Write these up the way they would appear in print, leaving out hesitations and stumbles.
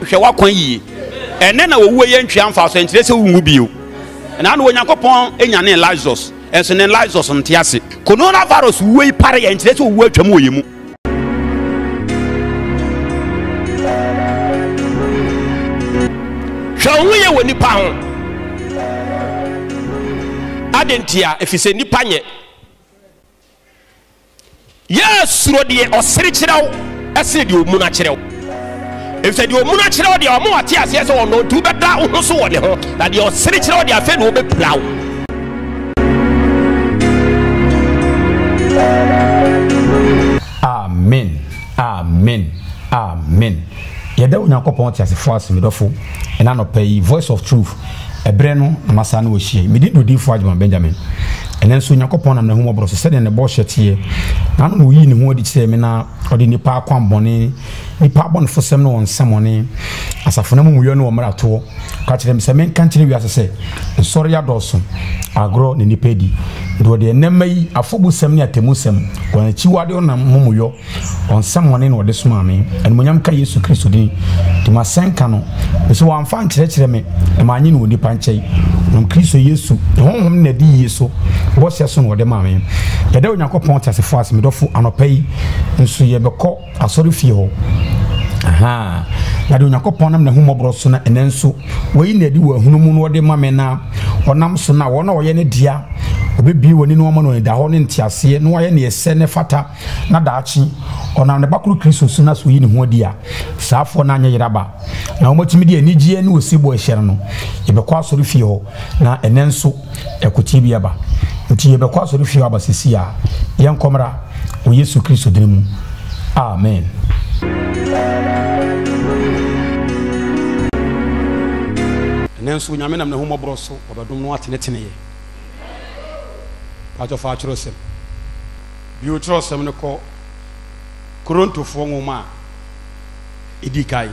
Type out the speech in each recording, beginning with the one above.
hwe wakwan yi ene na owu ye ntwe amfa so ntire se wu bio na no Onyankopon enyane Lazarus enso ne Lazarus ntiase coronavirus wuyi pare ye ntire se owu atwam oyemu hwe ye woni pa ho adentia efise nipa nye yes ro de osiri kirew ese de omuna kirew efise de omuna kirew de omo ate ase ese wono tu beda ho so wone ho na de osiri kirew de afa no be plaw amen amen amen yeda Onyankopon ate ase fo ase medofo ena no pay voice of truth ebre no amasa na ohie medi Odiyifo Agyemang Benjamin enen so Onyankopon na hu mobro so se de ne bo hyetie na no yi ne hu odi kire me na odi nipa akwambone nipa abonfo sem no onsamone asafo na muyo no omrato ka kire me se men kan kire wi asese nsori ya doso agro ne nipa di do de enemayi afobu sem ne atemu sem won chiwade ona muyo onsamone no de soma me enmonyam ka Yesu Kristo din de masenka no so wan fan kire me e ma anyi no nipa nchei no Kristo Yesu honhom na di Yesu bo se so no de ma me yeda Onyankopon tase fo ase medofo anopai nso ye beko asori fie ho aha yada Onyankopon nam na hu mobro so na enenso woyi na di wa hunu mu no de ma me na onam so na wona woye ne dia obebi woni no ma no da ho ne ntiase no woye ne ese ne fata na daachi onam ne bakuru Kristo so na so yi ne ho dia saafo na anya yiraba na omotimi di anigie ne osibo ehyere no ye beko asori fie ho na enenso ekoti bia ba nti ye beko asori fie aba sisia ye nkomra o Yesu Kristo dinimu amen. Nenso nyame nam na humo broso obadum no atenetene ye pajo fa chirosem bi o chirosem ne ko Korontofo nwoma edikai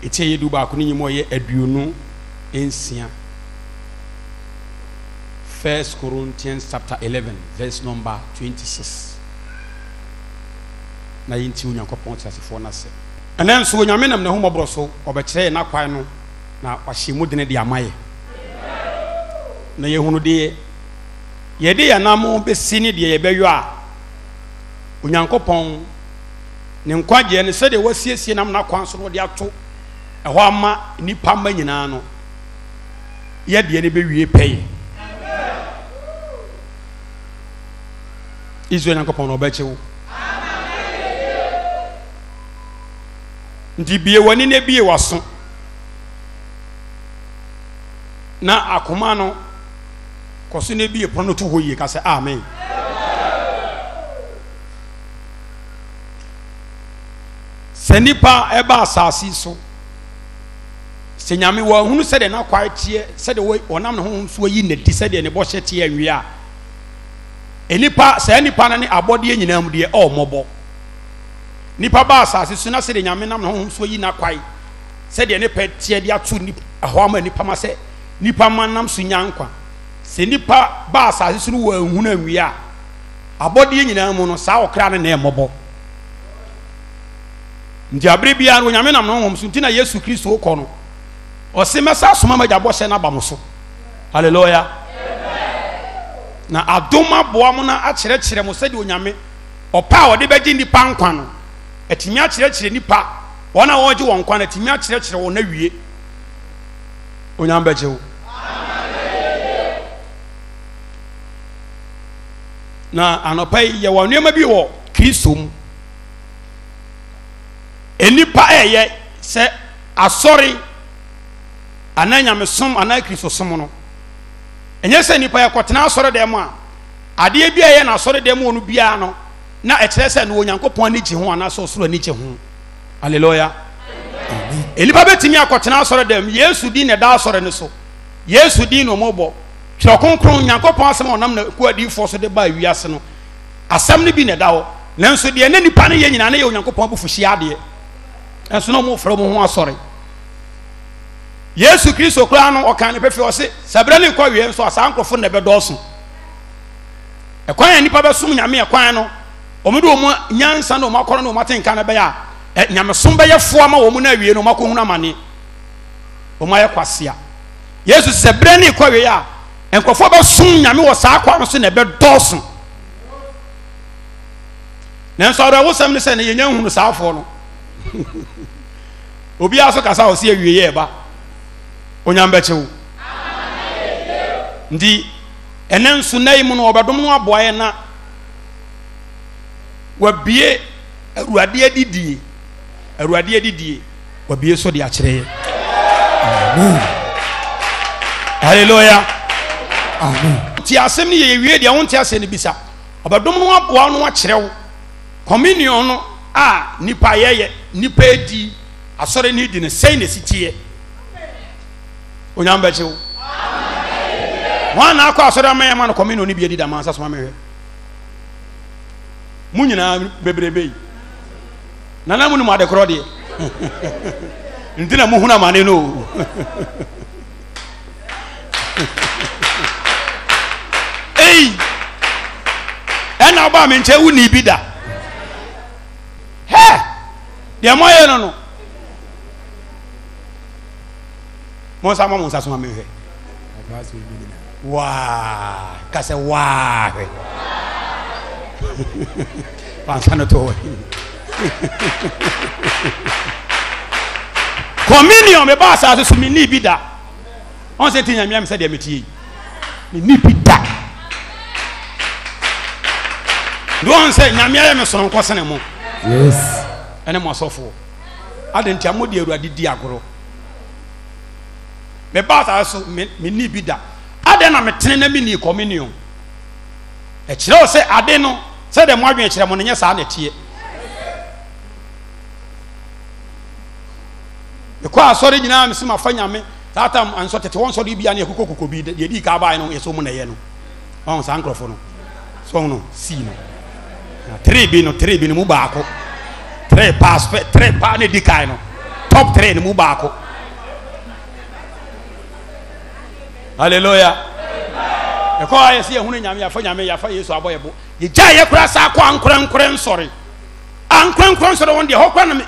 etie ye du ba ko nyimo ye aduonu ensia 1 Corinthians chapter 11 verse number 26 na yinti Onyankopon tiasefo na se enenso nyame nam na humo broso obekire na kwan no na wahyimu de ne de amaye na yehunu de yede ya namo besi ne de yebeyo a Onyankopon ne nkwaje ne se de wasiesie nam na kwan so no de ato eho ama nipa ma nyina no ye de ne bewie pay izo Onyankopon no bechewo ndi bie wani ne bie waso na akoma no koso ne bie pono to hoyi ka se amen senipa eba asasi so senyame wa hunu se de na kwaetie se de onam ne ho so yi ne di se de ne bo hyete anwie a enipa se nipa na ne abode nyinam de omobo nipa ba asasi so na se de nyame nam ne ho so yi na kwae se de ne petie de atu ni ho ama nipa ma se nipa manam so nyankwa se nipa ba asase so wo ahunu anwie a abode nyina mu no saa okra ne na emobo ndi abre bia no nyame nam no hom so ntina Yesu Kristo ko no o se mesa soma magya bɔhyɛ na ba mo so hallelujah na adoma boa mo na akyerɛkyerɛ mo sɛ de onyame ɔpa a ɔde bɛgye nipa nkwa no atimi akyerɛkyerɛ nipa wɔn a wɔgye wɔn nkwa na atimi akyerɛkyerɛ wɔn na wie onyame bɛgye wo na anopa ye wa nneema bi wo Kristo mu enipa eye se asori ananya mesom ana Kristo som no enye se nipa ye kotena asori dem a ade bia ye na asori dem wonu bia no na ekere se no Onyankopon ani gye ho ana so soro ani gye ho hallelujah enipa betimi akotena asori dem Yesu di ne da asori ne so Yesu di no mobo twa konkron Onyankopon asem onam na ku Odiyifo so de ba wiase no asem ne bi ne da ho nanso de ne nipa ne ye nyina ne ye Onyankopon bufuhye ade enso no mo fro mo ho asori Yesu Kristo kra no okan ne pefe o se sabre ne kwa wie nso asankrofo ne bedoso ekwan ya nipa besum nyame ekwan no omedo omo nyansa no makoro no matenka ne be ya nyamesom bɛyɛ foa ma wɔ mu na awie no ɔmakɔ hunu amane ɔmayɛ kwasia yesu sɛ berɛ ne kɔ wie a nkurɔfoɔ bɛsom nyame wɔ saa kwa no so na ɛbɛdɔɔso nanso ɔdɔ wosɛm ne sɛ ne yɛnya hunu saafoɔ no obiara so kasa wɔ se awie yɛ ɛba onyam bɛkyew nti ɛnɛ nso na yi mu no ɔbɛdom no aboa yɛ na wabie Awurade adidie wabie so de akyerɛ yɛ hallelujah amen ti asɛm ne yɛ wie deɛ wo nte asɛ ne bisa ɔbɛdom no aboa no akyerɛ wo communion no a nipa yɛyɛ nipa edi asɔre ne di ne sɛn ne sitiɛ onyam bɛkyew wana akɔ asɔre ama yɛ ma no communion ne bi edi da ma asasoma mehwɛ mu nyinaa bebrebe yi nana mu no ade korɔ deɛ ntina mu huna mane no ei ɛna ba me nkyɛ wuni bi da he deɛ mo yɛ no mo sa so ma me hwɛ waa kase waa hwɛ pansano to communion me ba sa so me ni bi da on se tin nyame se de metie me ni bi da don se nyame ya me so nko sene mo yes ene mo asofo adenti amodi Awurade di agoro me ba sa so me ni bi da ade na me tene na me ni communion e kire o se ade no se de mo adwen kire mo ne sa na tie ko asɔre nyinaa mesem afa nyame tata anso tete won sɔre bia ne kokoko bi de di ka baa no eso mu na ye no on san krofo no so no si no na 3 bi no mu baako 3 pa ne di kai no top 3 ne mu baako hallelujah e ko aye se ehunu nyame yafa Yesu aboyebo ye gya ye kura sa akɔ ankorankora nsɔre nsɔre won de hokora na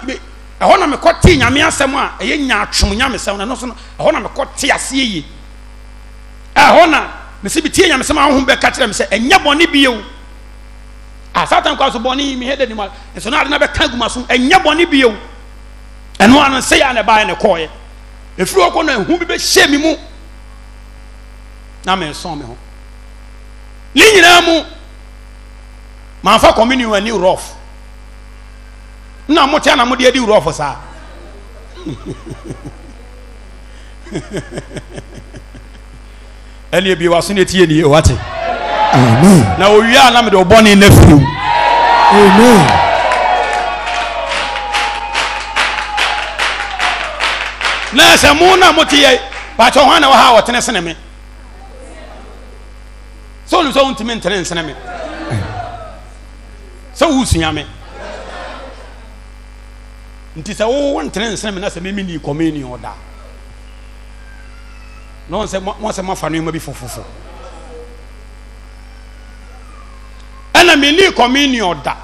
ɛhɔ na mekɔte nyame asɛm a ɛyɛ nya atwom nyame sɛm na no so ɛhɔ na mekɔte aseɛ yi ɛhɔ na mese bi tie nyame sɛm ahohom bɛka kyerɛ me sɛ ɛnyɛ bɔne bio satan kɔ so bɔne mi hɛda nim ɛso na ade na bɛka gu ma so ɛnyɛ bɔne bio ɛno ano sɛ yɛ na ɛbaeɛ ne kɔɔyɛ ɛfiri hɔ kɔ no ɛhu bi bɛhyɛ me mu na mensɔn me ho ne nyinaa mu mamfa communion ani rough na mo tia na mo de adi wuro ofo saa eli bi waso ne tie ni o wate amen na o wi a na me de oboni na fiu amen na se mo na mo tie ba cho hwan na wa ha wo tene sene me so lu so untimi ntene sene me so wusunya me nti sɛ wo ntene nsene me na sɛ memi ni communion oda no sɛ mo sɛ mafa no ma bi fofofo ɛna me ni communion oda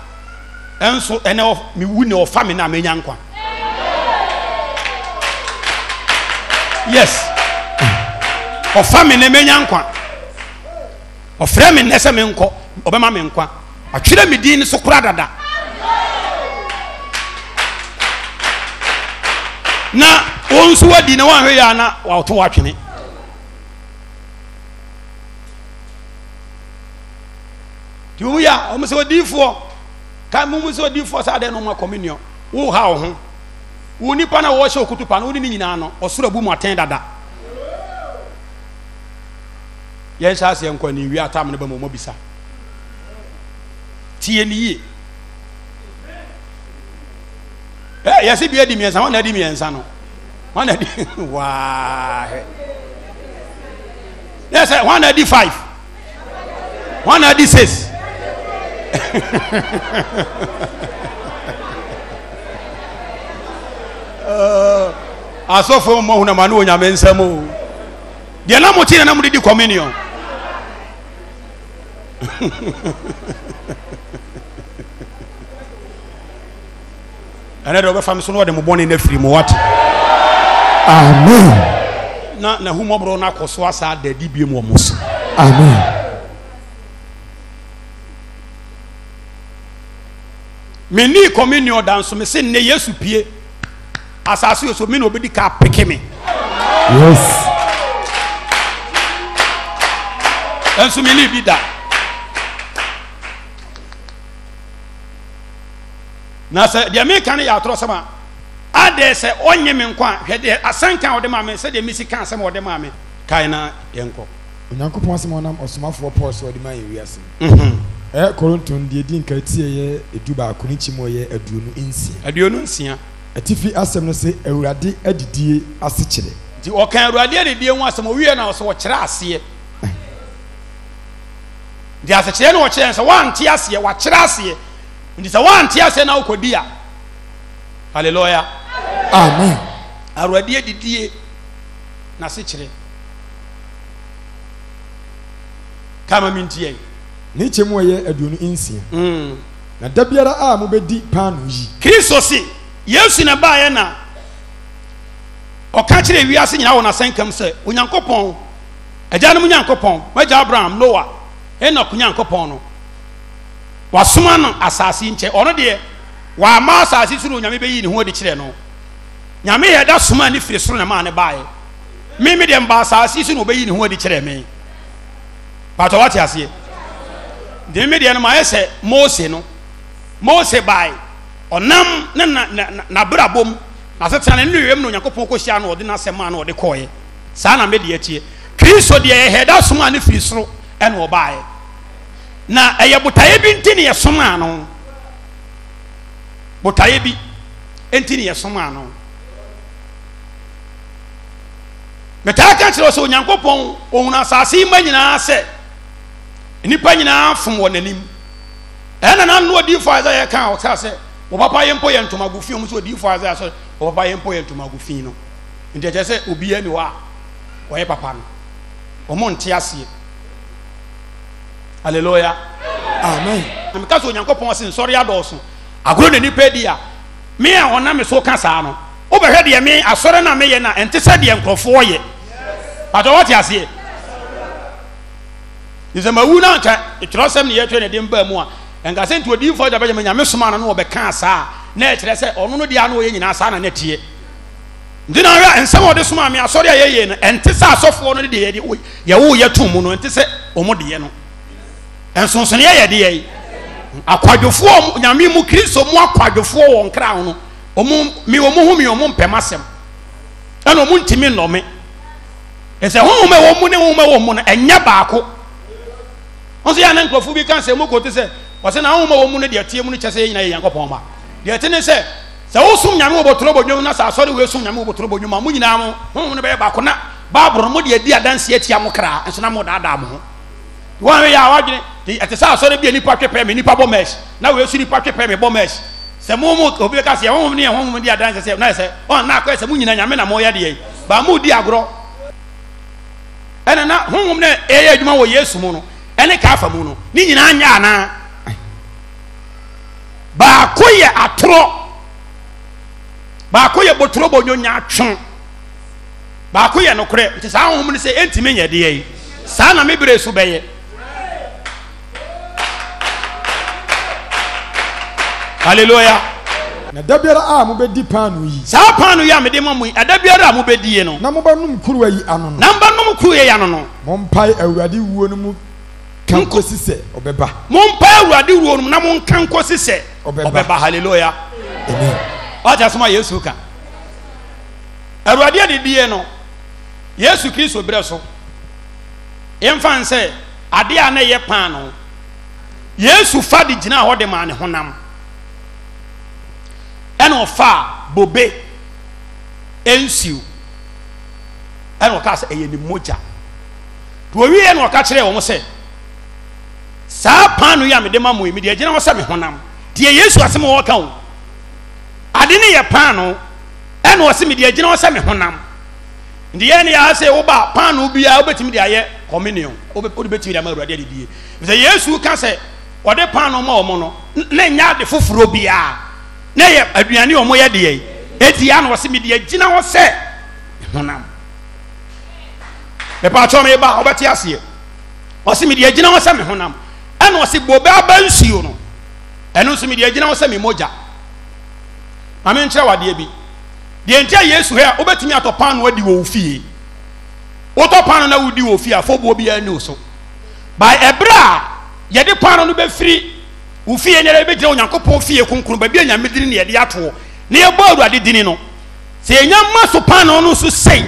ɛnso ɛna me wu ne ofa me na menya nkwa yes ofa me ne menya nkwa ofrɛ me ne sɛ me nkɔ obɛma me nkwa atwere me din so kura dada na wonso wadi na wanhwe ya na wato watwene ti wo ya o mse odiyifo ka mu mse odiyifo sa de no ma communion wo ha wo ho wo nipa na wo hye okutupa na wo ni nyina no osoro bu mu aten dada yen sha se enko ni wi atam ne ba mo bisa tie ni yi yesi bi edi miensa wana edi miensa no wana edi wa yes wana edi 5 wana edi 6 asofo mo huna manu onyame nsam o de na mo tie na mo di communion ɛnɛ de ɔbɛfa me so no ɔde mo bɔne na firi mo wate amen na humɔborɔ no akɔ so asa da di bie mu wɔ mo so amen me ni communion dan so me se ne Yesu pie asase yo so me no obedi ka peke me yes enso me ni bi da na se de me kan ya toro sama ade se onye me nkwa hwe de asankan ode ma me se de misi kan se ma ode ma me kai na yenko onyankopɔn asɛm onam ɔsomafo Paul so ɔde ma yɛ wiase Korinton die din ka tie yɛ edu ba ko ni chimo yɛ aduonu nsia atifi asɛm no sɛ Awurade adidie ase kyerɛ di ɔkan Awurade adidie ho asɛm owie na ɔso wɔkyerɛ aseɛ di ase kyerɛ no wɔkyerɛ sɛ wante aseɛ wɔkyerɛ aseɛ ndi sɛ wante aseɛ na wokɔdi a hallelujah amen Awurade adidie na ase kyerɛ kama mintie ni chemo yɛ aduonu nsia na da biara a mo bedi paano yi Kristo si Yesu na ba yɛ na ɔka kyerɛ wiase nyina wɔ na sankam sɛ Onyankopɔn agyanom Nyankopɔn magya Abraham Noah Enoch Nyankopɔn no wasoma no asase nkyɛ ɔno deɛ wa ma asase suru nyame bɛyi ne ho de kyerɛ no nyame yɛ da soma ne firi soro na ma ne bae me deɛ mba asase suru bɛyi ne ho de kyerɛ me pato wate aseɛ de me deɛ no ma yɛ sɛ Mose bae ɔnam ne na brabom na setana ne wiem no Nyankopɔn ko hia no ɔde na sɛma na ɔde kɔɛ saa na me deɛ tie Kristo deɛ yɛ da soma ne firi soro ɛna ɔbae na ɛyɛ botae bi nti ne yɛ soma no botae bi nti ne yɛ soma no metaa ka kyerɛ sɛ Onyankopɔn ohun asase yi ma nyinaa sɛ nipa nyinaa fom wɔ n'anim ɛna na no Odiyifo Isaiah ka ɔka sɛ wo papa yɛ mpo yɛ ntoma gu fi mu so Odiyifo Isaiah sɛ wo papa yɛ mpo yɛ ntoma gu fi no nti ɛkyɛ sɛ obi ani wa ɔyɛ papa no ɔmo nte aseɛ hallelujah amen na meka sɛ Onyankopɔn sɛ nsɔre adɔɔso agoro na nipa di a me a ɔna me so ka saa no wobɛhwɛ deɛ me asɔre na meyɛ na ɛnte sɛ deɛ nkurɔfoɔ yɛ patɔ wɔte aseɛ Nizamawu na nka etwerɛsɛm ne yɛtwerɛ ne de mba mu a enka sɛ nti Odiyifo agya bɛgye nyame soma no no ɔbɛka saa na ɛkyerɛ sɛ ɔno no dia no ɔyɛ nyina saa na ne tie ndi na hwɛ nsɛm ɔde soma me asɔre a yɛyɛ no ɛnte sɛ asɔfoɔ no de yɛwo yɛto mu no ɛnte sɛ ɔmo de yɛ no ɛnsonsone yɛ de yɛ akwadwofoɔ nyame mu Kristo mu akwadwofoɔ wɔ nkra ho no ɔmo me ɔmo hu me ɔmo mpɛm asɛm ɛna ɔmo ntimi nnɔme ɛsɛ honhom ɛwɔ mu ne honhom ɛwɔ mu no ɛnyɛ baako onso ya na nkrofo bi kan se mo kote se wose na ahoma wo mu ne de tie mu ne kyese yina ye Yankopɔn ma de te ne se wo sum nyame wo botoro bodwom na sa asɔre we sum nyame wo botoro bodwom ma mu nyina mo honhom ne be ba ko na baabro mo de adi adanse atia mo kra enso na mo daada mo ho wan we ya wadwene de ate sa asɔre bi nipa twepɛ me nipa bomesh na we su nipa twepɛ me bomesh se mo obi ka se honhom ne honhom de adanse se na se on na akɔ se mu nyina nyame na mo yɛ de ba mu di agro ɛna na honhom ne ɛyɛ adwuma wɔ Yesu mu no ɛne ka afa mu no ni nyina anya ana baako yɛ atoro baako yɛ botoro bonyonya atwe baako yɛ nokore nti saa honhom ne sɛ entime nyɛ de yi saa na mebere so bɛyɛ hallelujah na da biara a mo bedi paano yi saa paano yi a mede ma mu da biara a mo bedi yi no na mo ba num kuruwa yi ano no na mba num kuruwa yi ano no mo mpai Awurade wuo no mu kankosi sɛ ɔbɛba mo mpai Awurade wuo no na mo kankosi sɛ ɔbɛba hallelujah amen ɔja soma Yesu ka Awurade adidie no Yesu Kristo brɛ so yɛmfa nsɛ ade a na yɛ paano Yesu fa de gyina hɔ de ma ne honam ɛna ɔfa bobe ensiu ɛna ɔka sɛ ɛyɛ ne mogya to owie na ɔka kyerɛ wɔn sɛ saa paano yi a mede ma mo yi me de gyina hɔ sɛ me honam deɛ Yesu asɛm wɔ ka wo ade ne yɛ paano ɛna ɔsɛ me de gyina hɔ sɛ me honam ndi yɛ ne yɛ sɛ wo ba paano bia wobɛtumi de ayɛ communion wobɛtumi de ama Awurade adidie sɛ Yesu ka sɛ ɔde paano ma ɔmo no na nya de foforo bia na ye aduane o mo ye de eti ya na wo se me de agina wo se honam e pa cho me ba obeti ase wo se me de agina wo se me honam ana wo se bobe abansuo no eno so me de agina wo se me moja ame nkyere wade bi de entia Yesu he obetumi atopan no adi wo fie wotopan na wudi wo fie afọbo bi ani so by ebra ye de pan no be firi wo fie ne be gire onyankopon fie kunkun ba bi anyamedini ne ye de ato ne ye bo Awurade dini no se enya maso pan no so sei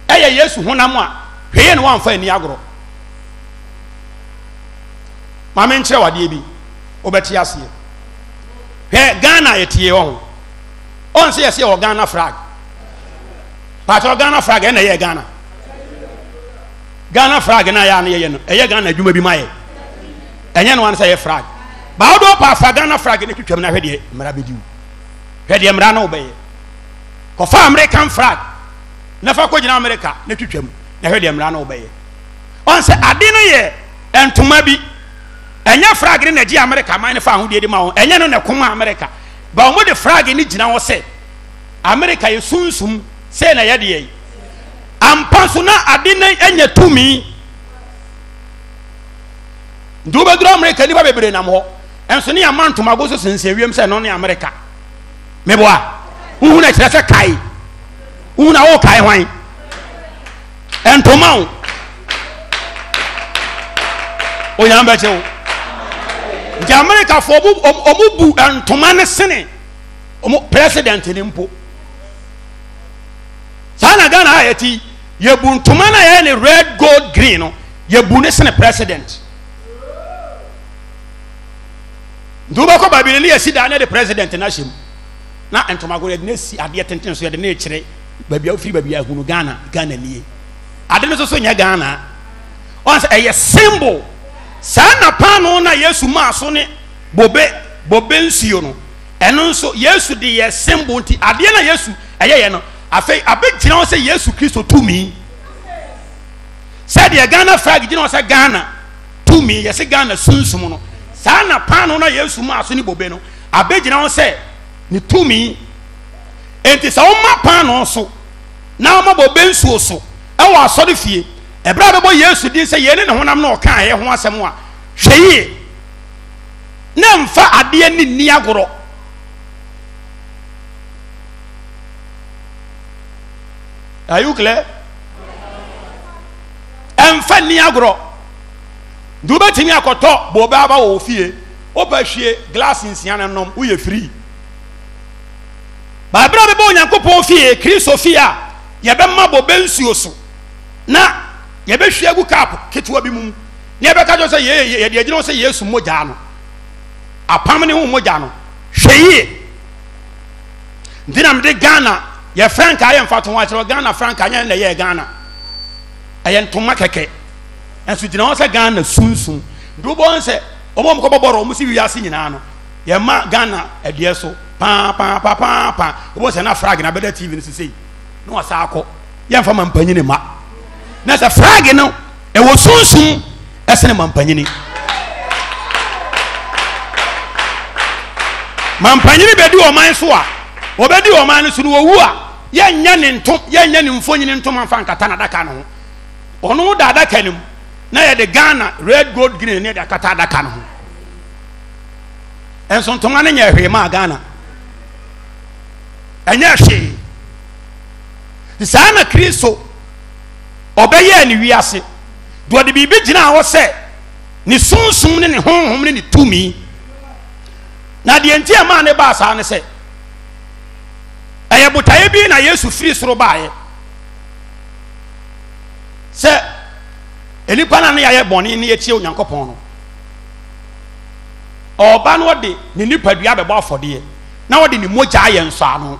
eye Yesu honam a hweye ne wamfa ani agoro mame nkyere wade bi obeti ase he Ghana yetie wo on se yesi o Ghana flag pato Ghana flag na ye Ghana flag na ya na ye no eye Ghana adwuma bi maye enye no wan say flag ba do pa fa Ghana flag ne twetwam na hwede mra bediu hwede mra na obeye ko fa American flag na fa ko gina America ne twetwam na hwede mra na obeye on se ade no ye entoma bi enye flag ne na gi America man ne fa ho de ma ho enye no ne koma America ba mo de flag ni gina wo se America ye sunsum se na ye de yi ampanso na ade na enya tumi nduba dro America ni ba bebre nam ho enso ne amanto mago so sense wiem se no ne America meboa uhu na kire se kai uhu na wo kai hwan entoma o nyamba chewo di America fo omubu entoma ne sene omu president ni mpo sana Ghana ayeti yebu ntoma na ye ne red gold green no yebu ne sene president nduba ko Babylon ye sida na the president na shim na entoma go ye ne si ade tenten so ye de na ekire babi afiri babi ahunu Ghana nie ade ne so nya Ghana on say a symbol sana pano na Yesu ma so ne bobe nsuo no eno nso Yesu de ye symbol nti ade na Yesu eye no afei abegina wo se Yesu Kristo tumi said ye Ghana flag gina wo se Ghana tumi ye se Ghana sunsum no sana pano na Yesu ma so ne bobe no abegina wo se ni tumi enti sa wo ma pano so na wo ma bobe nsuo so e wo asode fie ebra bebo Yesu din se ye ne honam na o kan ye ho asem a hweye na mfa ade ni agoro are you clear emfa ni agoro du betimi akoto bo ba wo fie o ba hwie glass nsia na nom wo ye free ba bra bebo Onyankopon fie Kristo fie a ye be ma bo bensuo so na ye be hwie gu cap ketewa bi mum ne ye be ka jo se ye de agino se Yesu moja no apam ne hu moja no hweye dinam de Ghana ye frank aye mfa to wa kire Ghana frank anya na ye Ghana aye ntoma keke enso dina wo se Ghana sunsun do bo nse omo mko boboro omo si wiase nyina no ye ma Ghana adie so pa obo se na flag na beda TV ni sisi no wasa akọ ye mfa mampanyini ma na se flag no e wo sunsun esene mampanyini bedi o man so a obedi o man so no wu a ye nya ne ntom ye nya ne mfonyini ntom amfa nkata na daka no ono da daka nim na ye de Ghana red gold green ne de akata daka no enso ntoma ne nya hwe ma Ghana anya hwe sana Kristo obeye ni wiase do de bibi gina wo se ni sunsum ne honhom ne tumi na de entia ma ne ba sa ne se eye botaye bi na Yesu firi soro baaye se enipa na ne ye boni ne ye tie Onyankopon no oba no de ni nipa dua bebo afode na wo de ni moja aye nso ano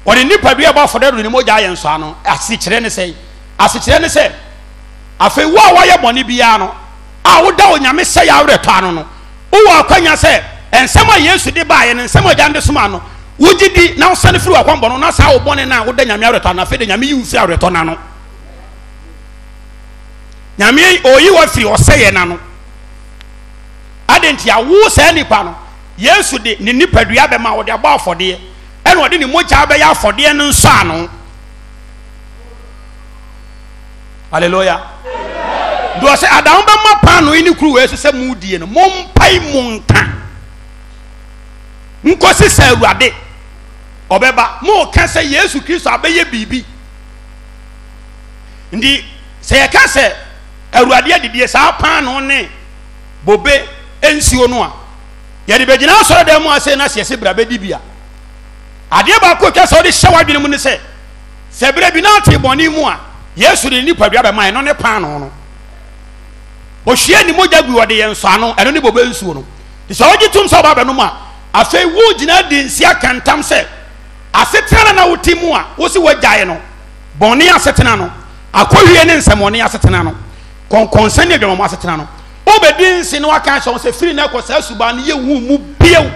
wo de nipa dua bebo afode do ni moja aye nso ano asikire ne se afei wo a ye boni bia no a wo da Onyame se ya awreto ano no wo akwanya se ensem a Yesu de baaye ne ensem a jande soma no wugidi na usane firi akwambo no na sa wo bone na wo da Nyame awreto na afei de Nyame yi ufi awreto na no Nyame oyi wa firi oseye na no adenti awu se nipa no yesu de ne nipadua be ma wo de aba afode ene wo de ne mogya be ya afode no nso ano. Hallelujah. Do say adam be ma pa no ini kru we se mu die no mompai monka nkosi sa Awurade obeba mo ka se Yesu Kristo abeye bibi ndi se ye ka se Awurade adidie sa pa no ne bobe ensio no a ye de begina so de mu ase na se bra be dibia ade ba ko ka se o de hyewa dwene mu ne se bra bi na te boni mu a Yesu de nipa bia be man no ne pa no no o hwie ni mogya gu wode ye nso ano eno ne bobe nsuo no de so ogitum so ba be no ma afei wo gina de nsia kantam se asetena na wotimu a wo si wagyae no boni asetena no akohwie ne nsamoni asetena no konkonsan ne adwamo asetena no obedi nsi no aka so se firi na kosa suba ne ye wu mu biew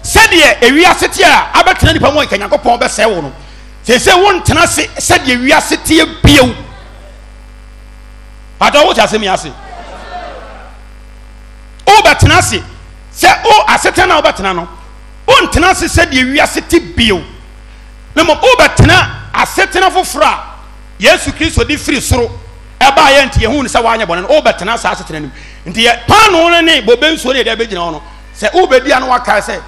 se de ewi asete a abetena nipa mo Nyankopɔn be se wo no se wo ntena se de ewi asete biew ata wo chase mi ase obetena se o asetena obetena no o ntena se de ewi asete biew na mo obetena asetena fofora Yesu Kristo di firi soro eba ye nti ye hu ne se wanya bone no obetena sa asetena nim nti ye pano no ne bobe nsuo ne de begina ho no se obedi anu aka se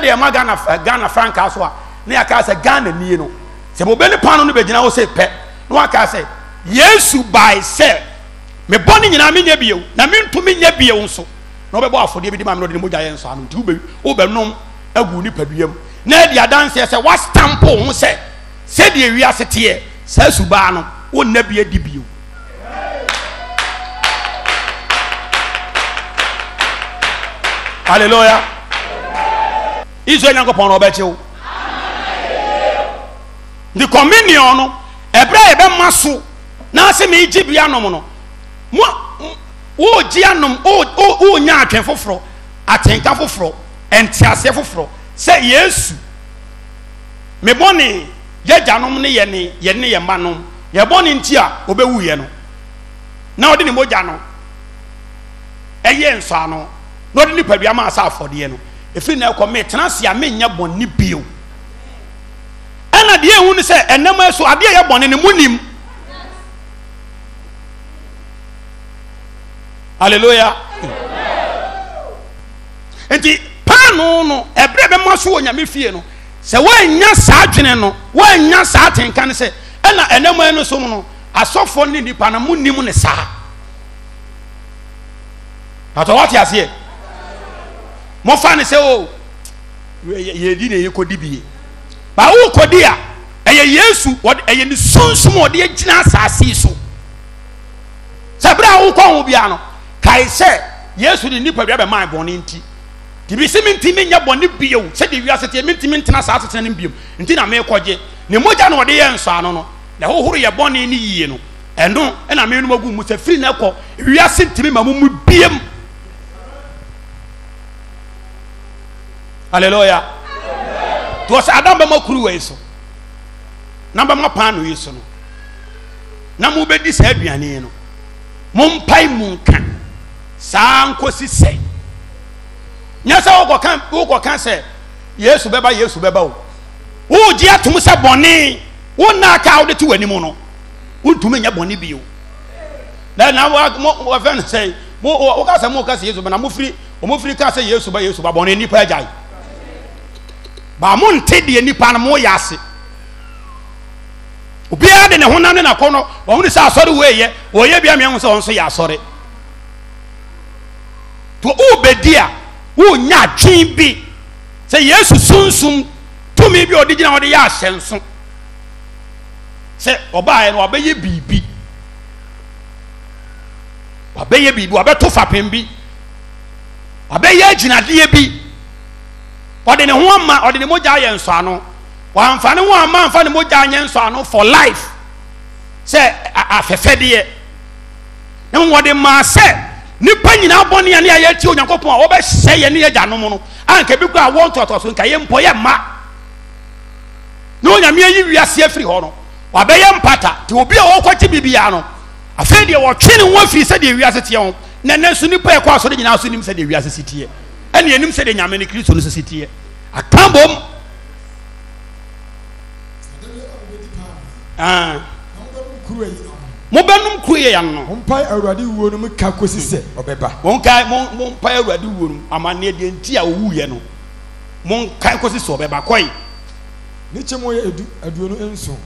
de ma Ghana franca so a ne aka se Ghana nie no se bobe ne pano no begina ho se pe no aka se Yesu by se me boni nyina me nya bieu na me ntumi nya bieu nso no be bo afode bi di ma me no de mogya ye nso anu nti obenom agu ni paduam na di adanse se wa stamp ho se de wi asete se suba no wo na bia di bieu. Hallelujah. Israel Nyankopɔn no bechew. The communion no ebra ebe maso na se me gibia no no mo wo gianom o nya atwen foforo atenka foforo entiase foforo se Yesu me boni ye janom ne ye ne ye manom ye boni ntia obewu ye no na odi ne mogya no eye nso ano no de nipa bia ma asa afode no efiri na ekome tenase a menya bonni bio ana de ehu ne se enam eso ade ye bonni ne munim. Hallelujah. Enti pano no ebre be maso wo nyame fie no se wanya saa dwene no wanya saa tenka ne se ana enam eno so no asofo ne nipa na munim ne saa ato what you say mo fa ne se o ye di ne ye kodi bie ba wo kodi a eye Yesu eye ni sunsum o de gina asase so se bra wo kon wo bia no kai se Yesu ni nipa bia be man boni nti tibi se minti menya boni bieu se de wiase te minti ntena sa asete ne biom nti na me koje ne mogya no de ye nso ano no na hohoro ye boni ni yie no eno na me no magu mu se firi na ekọ wiase ntimi mamu biem. Hallelujah. To say adam ba makuru we so na ba ma pano yi so no na mu be di sa aduane no mompai munka saa nkosi se nya sa wo kan se Yesu beba wo ji atum se boni wo na ka wo de tu wani mu no wo ntumi nya boni bio na wo fa say wo ka se Yesu ba na mo firi ka se Yesu ba boni ni pa ajai ba mo nte de nipa na mo yase obia de ne honam ne na kono wo ne sa asore we ye wo ye bia me hu se won so ya asore to obedia wo nya twin bi se Yesu sunsum tumi bi odigina wo de ya ahyenso se oba ye no obeye bibi obeto fapem bi obeye aginade bi ode ne ho ama ode ne mogya ye nso ano wa amfane ho ama amfane mogya ye nso ano for life se afefede ye ne wode ma se nipa nyina boni ya ne ya ti Onyankopon a wo be hye ye ne ya gyanom no anka bi kwa wo ntoto so nka ye mpo ye ma no Onyame yi wiase afiri ho no wa be ye mpata ti obi a wo kwachi bibia no afede ye wo twene ho afiri se de wiase tie ho na nanso nipa ye kwa so de nyina so nim se de wiase sitie ɛne anim sɛ de nyame ne Kristo no sisi tie aka bom mobɛnum kuro yɛ yan no mompai Awurade wuo no mu ka kosi sɛ ɔbɛba mompai Awurade wuo no amanneɛ deɛ nti a ɔwuyɛ no monkae kosi sɛ ɔbɛba kɔe ne kyɛ mo yɛ aduonu nso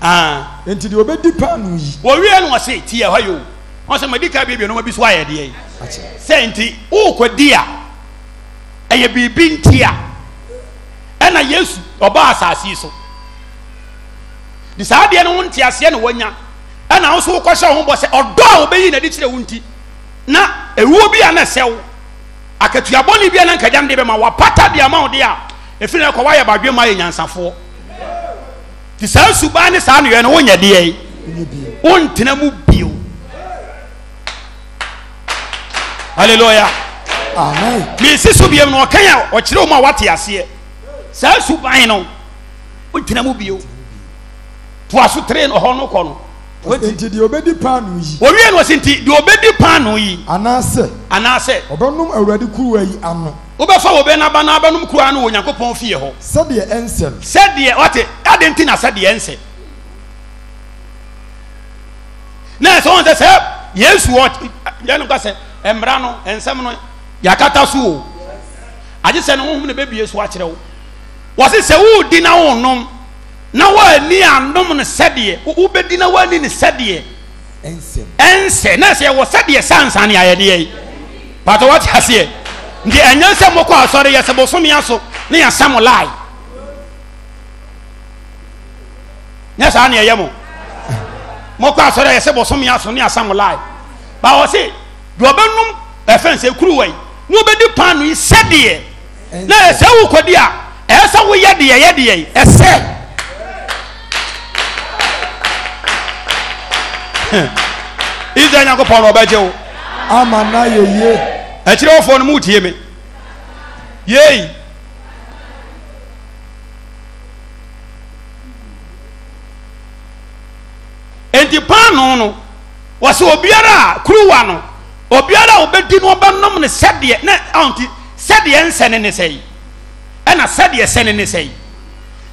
enti deɛ ɔbɛdi paano yi wɔwie no ɔse tie hɔ yo ɔn sɛ madi ka bibia no ma bi so ayɛ deɛ sɛ nti wokɔdi a ɛyɛ biribi nti a ɛna Yesu ɔbaa asase yi so de saa deɛ no ho nte aseɛ na wanya ɛna wo so wokɔhyɛ wo ho bɔ sɛ ɔdɔ a wobɛyi na de kyerɛ wo nti na ewuo bi a na ɛsɛ wo akatuabɔne bi a na nkagya no de bɛma wapata de ama wo de a ɛfiri na ɛkɔ woayɛ badwe ma yɛ nyansafoɔ nti saa subaa ne saa noyɛ no wonyɛ deɛ wontena mu bio hallelujah amen mesi so biam no ɔkan a ɔkyerɛ wo ma wate aseɛ saa suban no wontena mu bio toa so tere no hɔ no kɔ no enti deɛ ɔbɛdi paano yi wɔwie no ɔsi nti deɛ ɔbɛdi paano yi anaasɛ ɔbɛnom Awurade kuruwa yi ano wobɛfa wo bɛ n'aba na abɛnom kuruwa no wɔ Nyankopɔn fie hɔ sɛdeɛ ɛnsɛ sɛdeɛ wate ade nti na sɛdeɛ ɛnsɛ na ɛsɛ wɔn sɛ sɛ Yesu wɔ yɛn ka sɛ mmara no nsɛm no yɛakata so o agye sɛ no honhom ne bɛbie so akyerɛ wo wɔse sɛ wodi na wonom na woani anom no sɛdeɛ wobɛdi na woani ne sɛdeɛ ɛnsɛ na sɛ yɛwɔ sɛdeɛ sansa ne ayɛdeɛ yi pato wɔte aseɛ nti ɛnyɛ sɛ mokɔ asɔre yɛ sɛ bosomea so ne yɛsam lae nyɛ saa ne ɛyɛ mo mokɔ asɔre yɛ sɛ bosomea so ne yɛsam lae ba wɔ se deɛ ɔbɛnom ɛfɛn sɛ kuruwa yi ne wobɛdi paano yi sɛdeɛ na ɛsɛ wokɔdi a ɛsɛ woyɛ deɛ yɛdeɛ yi ɛsɛ Israel Nyankopɔn no ɔbɛgye wo ama na yeye akyerɛ wofoɔ no mu tie me yei enti paano no wɔsɛ obiara a kuruwa no obiara a wobɛdi no ɔbɛnom no sɛdeɛ na ɔnti sɛdeɛ nsɛne ne sɛ yi ɛna sɛdeɛ sɛne ne sɛ yi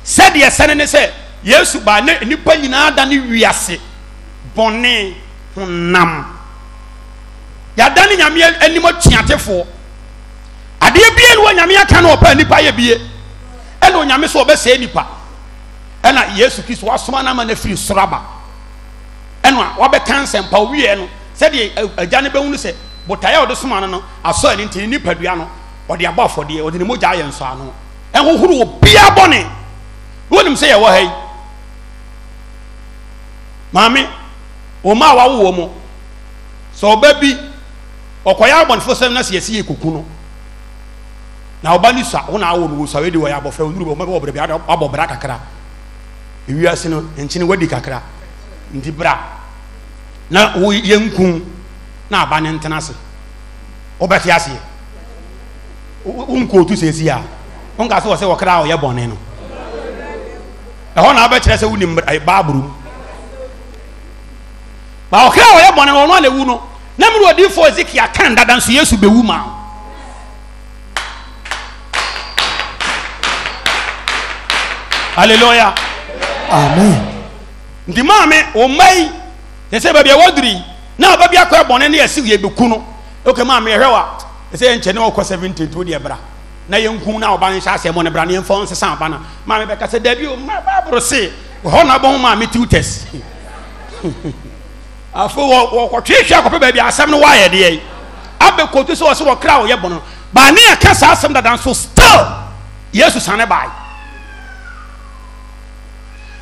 sɛdeɛ sɛne ne sɛ Yesu baa ne nipa nyinaa da ne wiase bɔne honam yɛada ne nyame anim atuatefoɔ adeɛ bie no wɔ nyame aka no ɔpɛ nipa yɛ bie ɛna onyame so ɔbɛsɛe nipa ɛna Yesu Kristo wasoma no ama no afiri soro aba ɛna wabɛka nsɛmpa wie no sɛdeɛ agya ne bɛhu no sɛ botaeɛ a ɔde soma no no asɔ ne nti ne nipadua no ɔde abɔ afɔdeɛ ɔde ne mogya ayɛ nsɔ ano ɛhohoro wɔ bia bɔne wonim sɛ yɛwɔ ha yi maame ɔma a wawo wɔ mu sɛ ɔba bi ɔkɔyɛ abɔnefo sɛm na sɛ yɛsi yɛ kuku no na ɔba ne sua wo na awo no wɔ sua wɛdi wɔyɛ abɔfra wonduru bɔ brɛ bi abɔ bra kakra ewiase no nkyene wadi kakra nti bra na wo yɛnkum na aba ne ntena ase wobɛte aseɛ wonkɔɔtu sɛsi a wonka sɛ wɔ sɛ wɔkra a ɔyɛ bɔne no ɛhɔ na wobɛkyerɛ sɛ wonim baaboro mu ba ɔkra a ɔyɛ bɔne no ɔno ana wu no na mmere Odiyifo Ezekiel kan dada nso Yesu bɛwu ma hallelujah amen nti maame ɔmai sɛ baabi a waduri na ɔba bi akɔ bɔne ne yɛsi yɛbɛku no okay maame yɛhwɛ wa sɛ nkyɛ ne ɔkɔ 72 deɛ bra na yɛnkum na ɔba no hyɛ asɛ mɔ ne bra ne yɛmfa nsesa aba no maame bɛka sɛ dabi o ma baaboro se hɔ na bɔ ho maame tuters afo wɔkɔtwehwɛ akɔpɛ baabi asɛm no wayɛ deɛ yi abɛkɔtu sɛ wɔsɛ wɔkra wɔyɛ bɔne ba ne yɛka saa asɛm dada nso still Yesu sane bae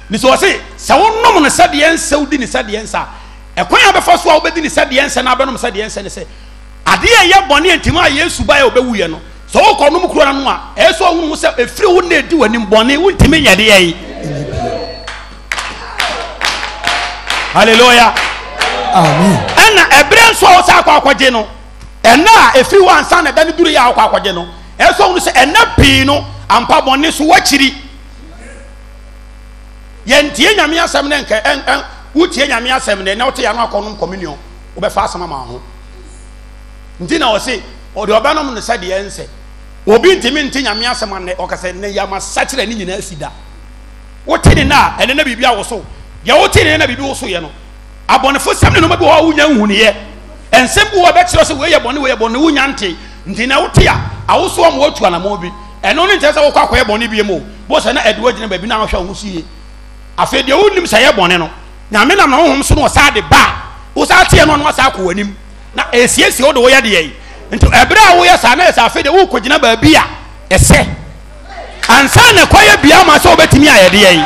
ni sɛ wɔse sɛ wonom no sɛdeɛ nsɛ wodi ne sɛdeɛ nsa ɛkwan a bɛfa so a wobɛdi ne sɛdeɛ nsɛ na abɛnom sɛdeɛ nsɛ ne sɛ adeɛ a ɛyɛ bɔne ntim a Yesu bae a ɔbɛwuyɛ no sɛ wokɔnom kuro no a ɛyɛ sɛ ɔhunu sɛ ɛfiri wo na ɛdi w'anim bɔne wontimi nyɛ deɛ yi hallelujah amen ɛna ɛberɛ nso a wo sɛ akɔ akɔgye no ɛna a ɛfiri wo ansa na ɛda ne duru yɛ a wokɔ akɔgye no ɛyɛ sɛ ɔhunu sɛ ɛna pii no ampa bɔne so wakyiri yɛntie nyame asɛm ne nkɛ wotie nyame asɛm ne na wote yɛ no akɔnom communion wobɛfa asɛm ama ho nti na ɔse ɔde ɔbɛnom no sɛdeɛ nsɛ obi ntimi nti nyame asɛm anɛ ɔkasa ne yama sakyere ne nyina asida wote ne na ɛne na bibia wo so ya wote ne na bibi wo so ye no abɔnefo sɛm ne no ma bi wo wunya nhuniye ensɛm bi wo bɛkyerɛ so we ye bɔne wunya nte nti na wote a awoso am wo tua na mo bi ɛno ne nkyɛ sɛ wo kwakɔ ye bɔne bi mo bo sɛ na ɛde gyina ba bi na ahwɛ wo so ye afɛ de wonim sɛ ye bɔne no nyame nam na honhom so no sa de ba wo sa tie no no sa akɔ wanim na esiesie wo de wo ye de ye nti ɛbrɛ a wo ye sa na ɛsa afɛ de wo kɔgyina ba bi a ɛsɛ ansa na kɔyɛ bia ma sɛ obetimi ayɛ de ye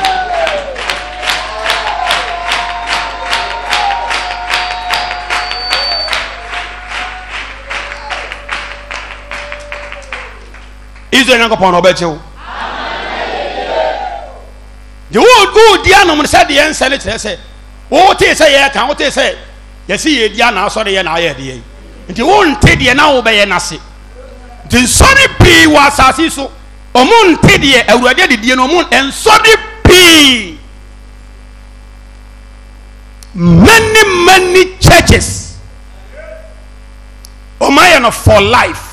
Israel nyankopɔn obɛkyew je wo di anom sɛ de yɛn sɛle kyerɛ sɛ wo te sɛ yɛ kan wo te sɛ yɛsi yɛ di ana asɔre yɛ na ayɛ de yɛ nti wo nte de na wo bɛyɛ nase nti nsɔre pii wɔ asase so ɔmo nte de Awurade de die no ɔmo nsɔre pii many churches ɔmo ayɛ no for life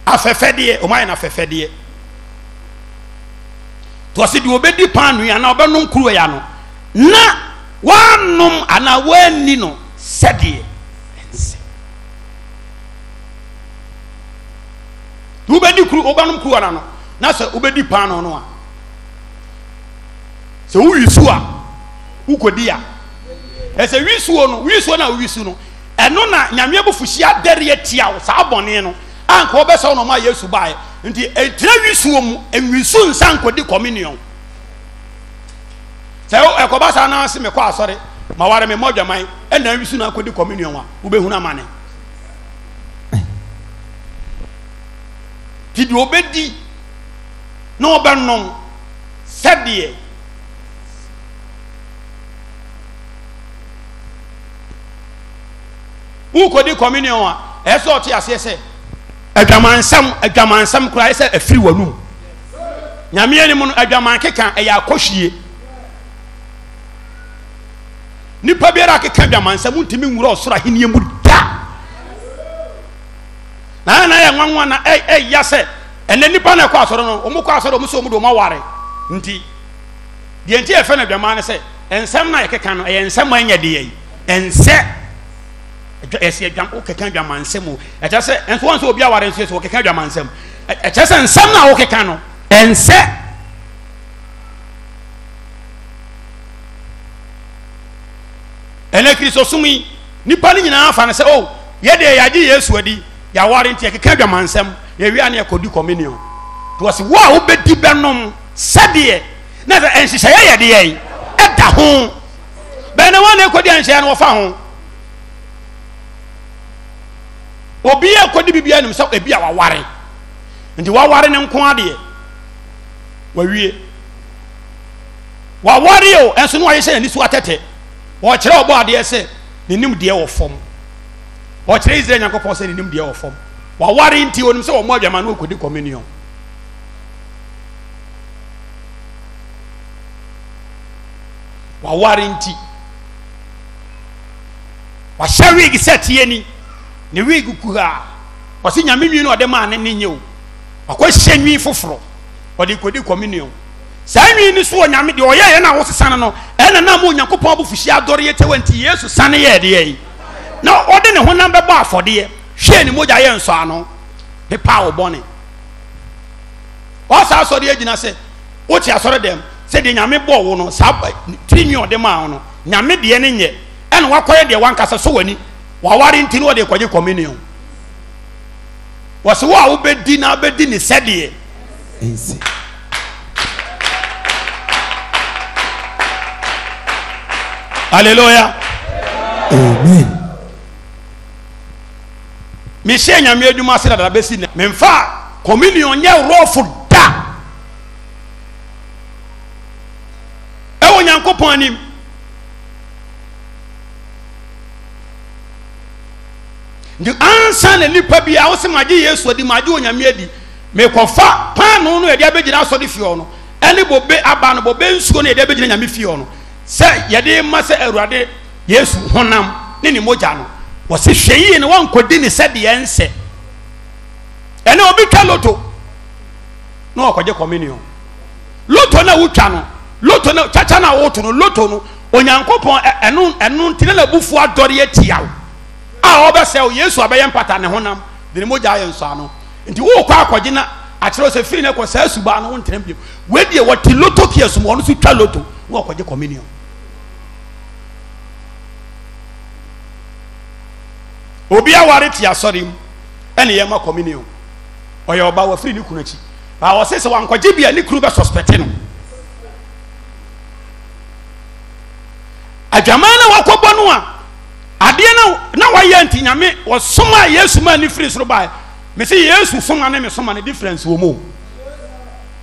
afɛfɛdeɛ o ma na afɛfɛdeɛ to se de obedi panu ya na obenom kuru ya no na wanom ana wani no sɛdeɛ ense do obedi kuru obenom kuru na no na sɛ obedi panu no a sɛ wo wisu a wo kodi a ɛsɛ wisu na wisu no ɛno na nyame abufuhia dɛre atia wo saa bɔne no anka obesa no ma Yesu bae nti etira wisu mu enwisu nsa nkodi communion sɛ ekoba sa na ase me kɔ asɔre ma ware me modwaman ɛna wisu na nkodi communion wa wobɛhunu amane ti di obedi na obenom sɛdeɛ wo kodi communion wa ɛsɛ ɔte ase sɛ adwamansam kura ɛsɛ afiri wanum nyame ani mu no adwaman keka ɛyɛ akɔhwie nipa biara keka adwamansam ntimi nwura ɔsoro ahenie mu da na yɛ nwanwa na ɛya sɛ ɛnɛ nipa na ɛkɔ asɔre no ɔmo kɔ asɔre ɔmo sɛ ɔmo de ɔmo aware nti deɛ nti ɛfɛ no adwaman no sɛ ɛnsɛm na yɛkeka no ɛyɛ nsɛm a ɛnyɛ deɛ yi ɛnsɛ esi adwam o keka adwamansɛm o ɛkyɛ sɛ enso wɔn sɛ obi aware nso sɛ o keka adwamansɛm ɛkyɛ sɛ nsɛm na o keka no ɛnsɛ ɛnɛ Kristo som yi nipa ne nyinaa afa no sɛ o yɛde yɛagye Yesu adi yɛaware nti yɛkeka adwamansɛm yɛwia ne yɛkɔdi communion to wɔsi wo a wobɛdi bɛnom sɛdeɛ na sɛ ɛnhyehyɛeɛ yɛde yɛn ɛda ho bɛn na wɔn na ɛkɔdi ɛnhyɛeɛ no wɔfa ho obi akɔdi bibia nim sɛ ebi a waware nti waware ne nko adeɛ wawie waware o enso no ayɛ sɛ ani so atɛtɛ wɔkyerɛ ɔbɔ adeɛ sɛ ne nim deɛ wɔ fam wɔkyerɛ Israel Nyankopɔn sɛ ne nim deɛ wɔ fam waware nti onim sɛ wɔn adwama no kɔdi communion waware nti wahyɛ wig sɛ tie ni ne wig kuha ɔsi nyame nwi no ɔde maa ne nye o akɔ hyɛ nwi foforo ɔde kɔdi communion saa nwi ni so nyame de ɔyɛ yɛ na wo sesa no ɛna na mo Nyankopɔn abufuhia adɔre yɛ tewa nti Yesu sane yɛ de yɛ na ɔde ne honam bɛbɔ afɔdeɛ hwɛ ne mogya yɛ nsɔ ano pepa wo bɔne ɔsa asɔre agyina sɛ wote asɔre dɛm sɛ de nyame bɔ wo no saa tirinwi ɔde maa wo no nyame deɛ ne nyɛ ɛna wakɔyɛ deɛ wankasa so wani waware nti no wɔde kɔgye communion wɔsɛ wo a wobɛdi na wobɛdi ne sɛdeɛ ensi hallelujah amen me hyɛ nyame adwuma ase dada bɛsi na memfa communion nyɛ rɔfo da ɛwɔ Nyankopɔn anim nti ansa na nipa bi a wo se magye Yesu adi magye onyame adi me kɔfa paano no yɛde abɛgyina asɔre fie no ɛne bobe aba no bobe nsuo no yɛde abɛgyina nyame fie no sɛ yɛde ma sɛ Awurade Yesu honam ne ni mogya no wɔsi hwɛ yie ne wɔn nkɔdi ne sɛ deɛ nsɛ ɛne obi twa loto na ɔkɔgye communion loto na wotwa no loto na chacha na woto no loto no onyankopɔn ɛno ntina na bufu adɔre atia wo a ɔbɛsɛ wo yesu abɛyɛ mpata ne honam de ne mogya ayɛ nso ano nti wo kɔ akɔgye na akyerɛ sɛ firi ne kɔ saa suba no wo ntena biem wedie wɔte loto kiasum ɔno so twa loto na ɔkɔgye communion obi aware ti asɔre mu ɛne yɛ ma communion ɔyɛ ɔba wɔ firi ne kunu akyi ba wɔ sɛ wankɔgye bia ne kunu bɛ suspect no Agyemang na wakɔbɔ no a adeɛ na wayɛ nti nyame wɔsoma yesu ma ne firi soro bae me sɛ yesu soma ne me soma ne difference wɔ mu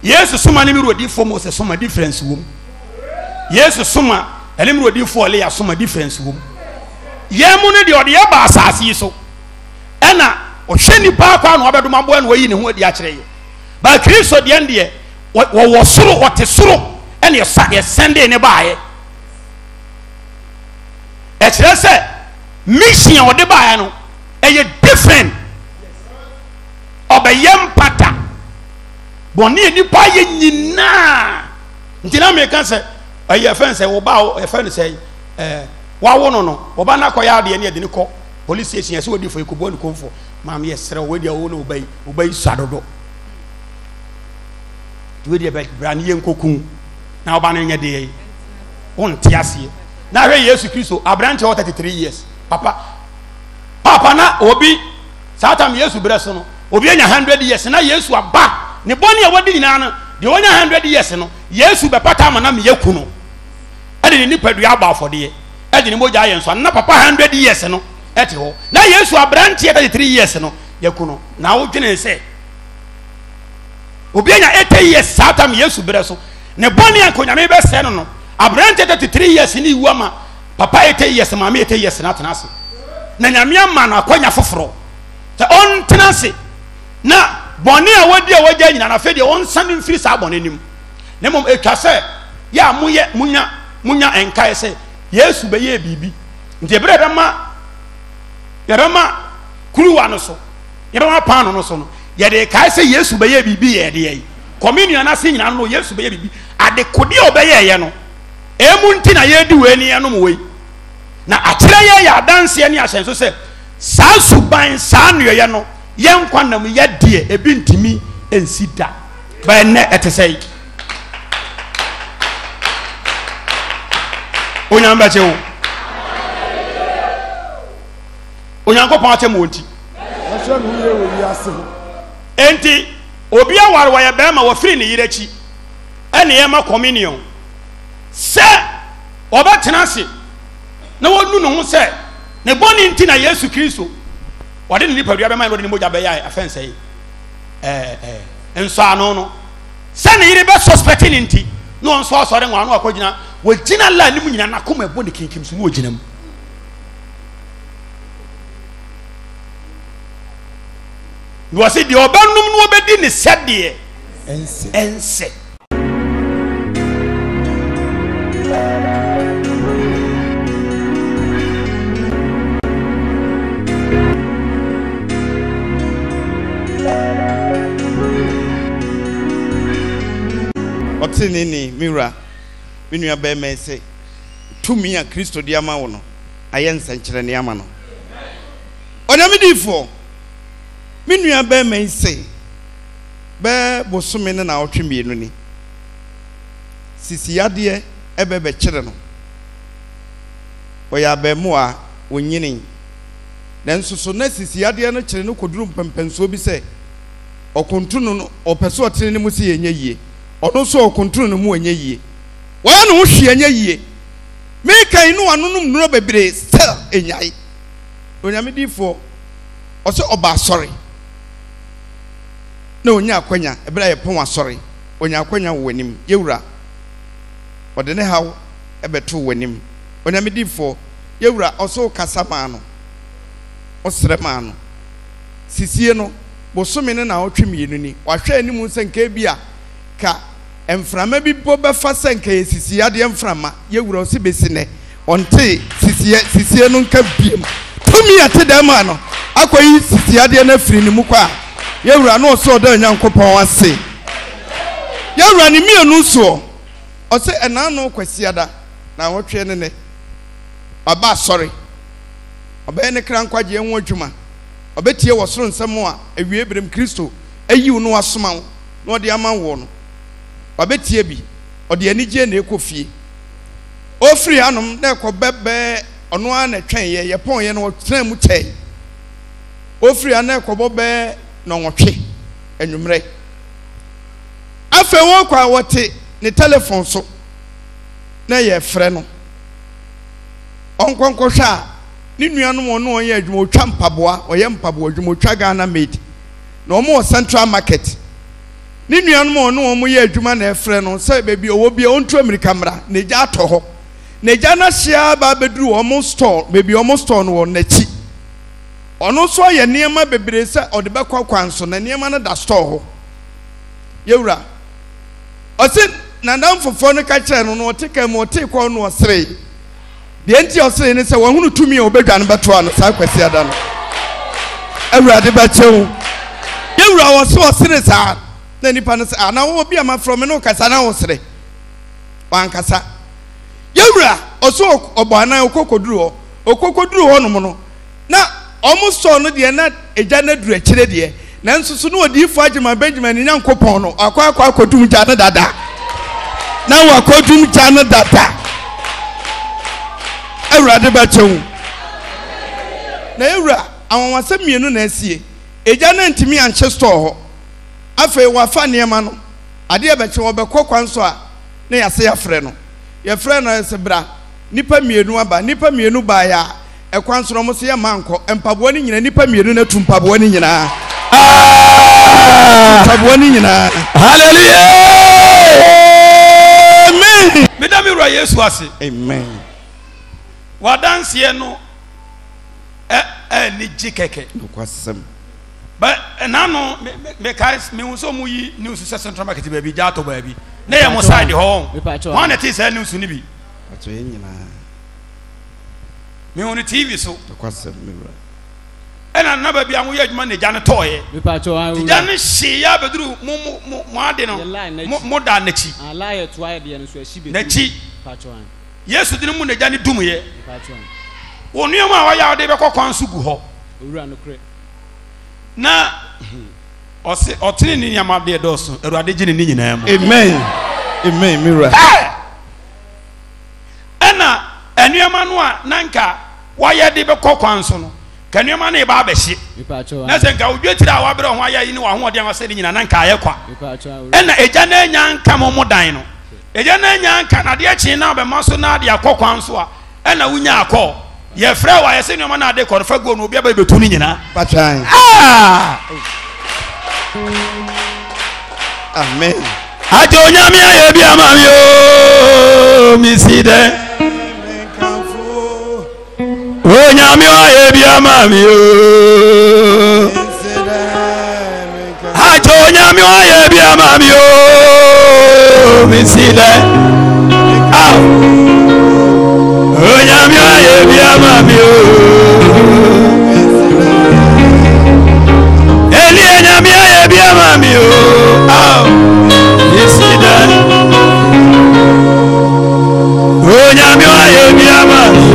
yesu soma ne me Odiyifo mo sɛ soma difference wɔ mu yesu soma ɛne me Odiyifo ɔle ya soma difference wɔ mu yɛn mu ne deɛ ɔde yɛ ba asase yi so ɛna ɔhwɛ nipa akɔ na ɔbɛdom aboa na wayi ne ho adi akyerɛ yɛ ba Kristo deɛ wɔwɔ soro wɔte soro ɛne yɛsɛnde ne baayɛ ɛkyerɛ sɛ mission a ɔde baayɛ no ɛyɛ different ɔbɛyɛ mpata bɔne nipa yɛ nyinaa nti na meka sɛ ɛyɛ fɛn sɛ wɔba ɛfɛn sɛ wawo no wɔba na kɔyɛ adeɛ ne yɛde ne kɔ police station yɛ sɛ Odiyifo yɛkɔbɔ ne kɔmfo maame yɛ serɛ wɔdi awo na ɔbayi sadodo wɔdi ɛbɛ bra ne yɛ nkɔku na ɔba no nyɛ deɛ wonte aseɛ na hwɛ Yesu Kristo aberante wɔ 33 years papa na obi saa tam Yesu brɛ so no obi anya 100 years na Yesu aba ne bɔne a wɔde nyinaa no deɛ wɔnya 100 years no Yesu bɛpata ama na meyɛ ku no ɛde ne nipadua aba afɔdeɛ ɛde ne mogya ayɛ nso na papa 100 years no ɛte hɔ na Yesu aberante 33 years no yɛku no na wodwene sɛ obi anya 80 years saa tam Yesu brɛ so ne bɔne a nkonyame bɛsɛ no aberante 33 years ni wu ama papa 80 years maame 80 years na tena ase na nyame ama no akwanya foforɔ sɛ ɔntena ase na bɔne a wɔdi a wɔgya nyina na afei deɛ ɔnsane mfiri saa bɔne nim na mmom ɛtwa sɛ yɛ a munya ɛnkae sɛ Yesu bɛyɛ biribi nti ɛberɛ yɛbɛma kuruwa no so yɛbɛma paano no so no yɛde kae sɛ Yesu bɛyɛ biribi yɛde yɛ communion na se nyina no Yesu bɛyɛ biribi ade kodi a ɔbɛyɛ yɛ no emu nti na yɛdi wei ni ɛnom wei na akyerɛ yɛ adanseɛ ne ahyɛnso sɛ saa suban saa nnuɛyɛ no yɛn nkwa nam yɛ deɛ ebi ntimi ensi da bɛnɛ ɛte sɛ yi onyame bɛkyɛ wo onyankopɔn akyɛ mu nti ɔhyɛ no yɛ wɔ wiase ho enti obi aware wɔ yɛ bɛrima wɔ firi ne yere akyi ɛne yɛ ma communion sɛ ɔbɛtena ase na wɔnu ne ho sɛ ne bɔne nti na Yesu Kristo wɔde ne nipadua bɛma wɔde ne mogya bɛyɛ afɛn sɛ nso ano no sɛ ne yere bɛ suspect ne nti na wɔn nso asɔre nwa no akɔgyina wɔgyina la ne mu nyina na kɔma ɛbɔ ne kinkim so na wɔgyina mu na wɔsɛ deɛ ɔbɛnom no wɔbɛdi ne sɛdeɛ ɛnsɛ Nini mira minua bɛmɛ sɛ tumi a Kristo di ama wo no ayɛ nsɛnkyerɛnne ama no Odiyifo minua bɛmɛ sɛ bɛ bosome ne na ɔtwe mienu ni sisiyadeɛ ɛbɛbɛkyerɛ no ɔyɛ abɛmo a wonyini nanso so na sisiyadeɛ no kyerɛ no koduru mpɛmpɛnsuo bi sɛ ɔkontunu no ɔpɛ sɛ ɔtene ne mu sɛ yɛnyɛ yie ɔno so ɔkontunu no mu ɔnyɛ yie wɔyɛ no ho hwɛ nyɛ yie mekan no anonom nnuro bebree still enyai onyame difo ɔsɛ ɔba asɔre na onya akwanya ebra yɛ pon asɔre onya akwanya wɔ anim yewura ɔde ne haw ɛbɛto wɔ anim onyame difo yewura ɔsɛ kasa maa no ɔsrɛ maa no sisie no bosome ne na ɔtwe mienu ni wahwɛ anim sɛ nka bi a ka emframa bi bo befa senka yesisi ade emframa yewura osi besine onte sisie no nka biem tumi ate dem ano akoyi sisiade na firi ni mu kwa yewura no so da Nyankopɔn ase yewura ni mienu so o se ena no kwasiada na wotwe ne aba sorry obe ne kra nkwaje enwo adwuma obetie wo soro nsem a awie brem Kristo ayiw no asoma wo na ode ama wo no obetie bi ode anigye na ekofie ofiri anom na ekobebe ono a na twen ye pon ye no tran mu kyai ofiri ana ekobobe na nwotwe anwumre afa wo kwa wote ne telephone so na ye frɛ no onkonkosha ni nuanom ono onye adwuma otwa mpaboa oyɛ mpaboa adwuma otwa Ghana made na omo Central Market ni nuanom ono omo yɛ adwuma na efrɛ no sɛ bebi owo bia ontu America mra na gya atɔ hɔ na gya na hia ba beduru omo store bebi omo store no wɔ n'akyi ono so yɛ nneɛma bebre sɛ ɔde bɛkɔ kwanso na nneɛma no da store hɔ yewura ɔse nandam fofo no ka kyerɛ no no ɔte ka mu ɔte kɔ no ɔsere de enti ɔsere ne sɛ wɔhunu tumi a obedwa no bɛto ano saa kwasi ada no Awurade bɛkyɛw yewura wɔso ɔsere saa na nipa no sɛ ana wo bi ama from no kasa na ɔsere wankasa yewura ɔso ɔbɔana okokoduru hɔ no mo no na ɔmo so no de na egya na duru akyire de na nso so no Odiyifo Agyemang Benjamin ni Nyankopɔn no akɔdum gya no dada na wakɔdum gya no dada Awurade bɛkyɛw na ewura awonwasɛ mienu na asie egya na ntimi anche store hɔ afei wafa nneɛma no ade ɛbɛkyɛ wɔbɛkɔ kwan so a na yɛse yɛfrɛ no yɛse bra nipa mienu aba nipa mienu ba ya ekwan so mo se yɛ mankɔ mpaboa ni nyina nipa mienu na tu mpaboa ni nyina mpaboa ni nyina hallelujah amen medami ro Yesu ase amen wadanse no ni jikeke nokwasem ba nano me kai me unso mu yi news Central Market ba bi jato ba bi na ye mo side ho one it is news ni bi ato ye nyina me on TV so nokwasem me bra ena na ba bi an wo ye adwuma na gya ne toye me pa cho an gya ne hye ya beduru mo ade no mo da na chi ala ye to aye de no so ahyi be na chi pa cho an Yesu dinu mu na gya ne dum ye pa cho an wonu ma wa ya de be kokwan so gu ho owura no kre na otini ni nyama de doso Awurade gye ni nyina mu amen amen mira ena enuama no a nanka waye de be kokwan so no kanuama na ba abehye na se nka odwetira a wabere ho aya yi ni wa ho ode anwase ni nyina nanka aye kwa ena eja na nya nka mo dan no eja na nya nka na de akyi na be maso na de akokwan so a ena wunya akọ ye frɛ wa ye se nuama na de kɔrfa go no obi aba betu ni nyina patran amen ajo nyame aye bi amami o miside o nyame aye bi amami o ajo nyame aye bi amami o miside o nyame aye bi amami o eli nyame aye bi amami o miside o nyame aye bi amami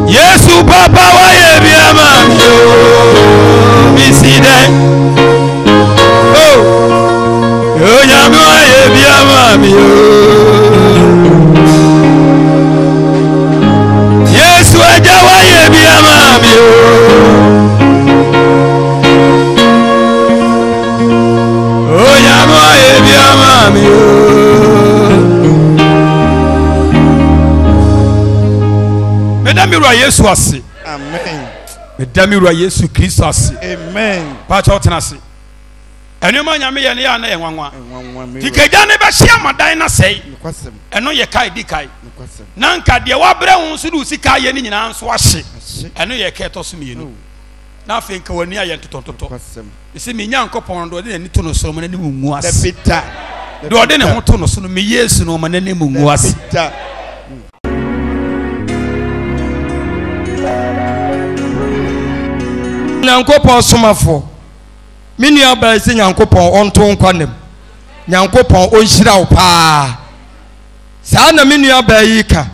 Yesu papa wa ye bi amami o miside o nyame aye bi amami o Yesu aja wa ye bi amami o nyame aye bi amami o medami ro Yesu ase amen medami ro Yesu Kristo ase amen pa cha otena ase enuma nyame ye ne ya na ye nwanwa dikeja ne be hia madan na sei nokwasem eno ye kai di kai nokwasem na nka de wabrɛ ho so du sika ye ni nyina nso ahye eno ye ka to so mienu na afi nka wani aye ntotontoto nokwasem ese me Nyankopɔn do de ni to no so mo na ni mu ase the bitter de ɔde ne ho to no so no me Yesu no ma nane mu ngu ase Nyankopɔn somafo me nua ba se Nyankopɔn onto nkwanem Nyankopɔn onhyira wo paa saa na me nua ba yi ka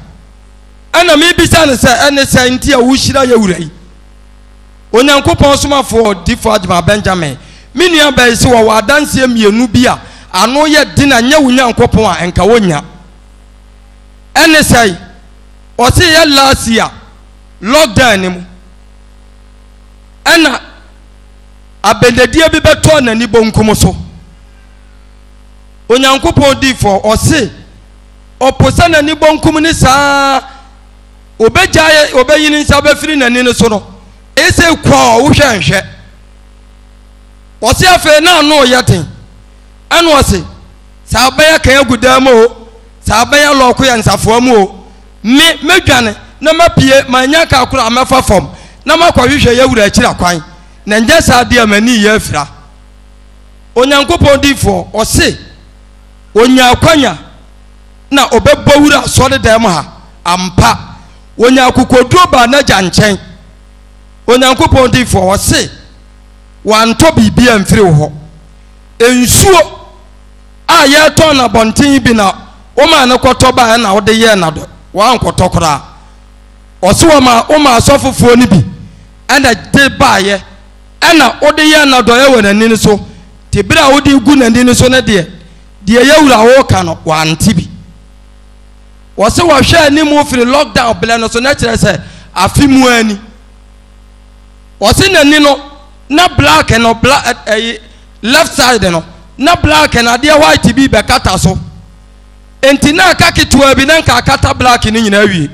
ana me bisa ne se ene se nti a wo hyira ya wura yi Onyankopɔn somafo Odiyifo Agyemang Benjamin me nua ba se wo adanse mienu bi a ano ye dina nya wo Nyankopɔn a enka wonya ene se o se ya last year lockdown ni mu ana abendedie bi beto na ni bonkum so Onyankopɔn Odiyifo o se oposa na ni bonkum ni saa obejaye obeyini nsa befiri na ni no so no ese kwa wo hwenhwe o se afa na no yaten ana o se sa baya kan agudam o sa baya loko ya nsafo am o me medwane na mapie manya ka akura amafa fom na makwahwehwe ya wura akira kwan na nje sa de amani ya afira Onyankopɔn Odiyifo o se onya akwanya na obebbo wura so de dem ha ampa onya akokoduro ba na janchen Onyankopɔn Odiyifo o se wanto bibia mfiri ho ensuo a ye ton na bonten bi na o ma na kwoto ba na wo de ye na do wa nkoto kora o se o ma asofofo ni bi ana de ba ye ana o de ye na do ye wonani so te bira wo de gu nani so ne de ye wura wo ka no wa ntibi o se wo hwe ani mu firi lockdown bele no so na kire se afimu ani o se nani no na black no black left side no na black na de white bi be kata so enti na ka ketua bi na ka kata black ni nyina wi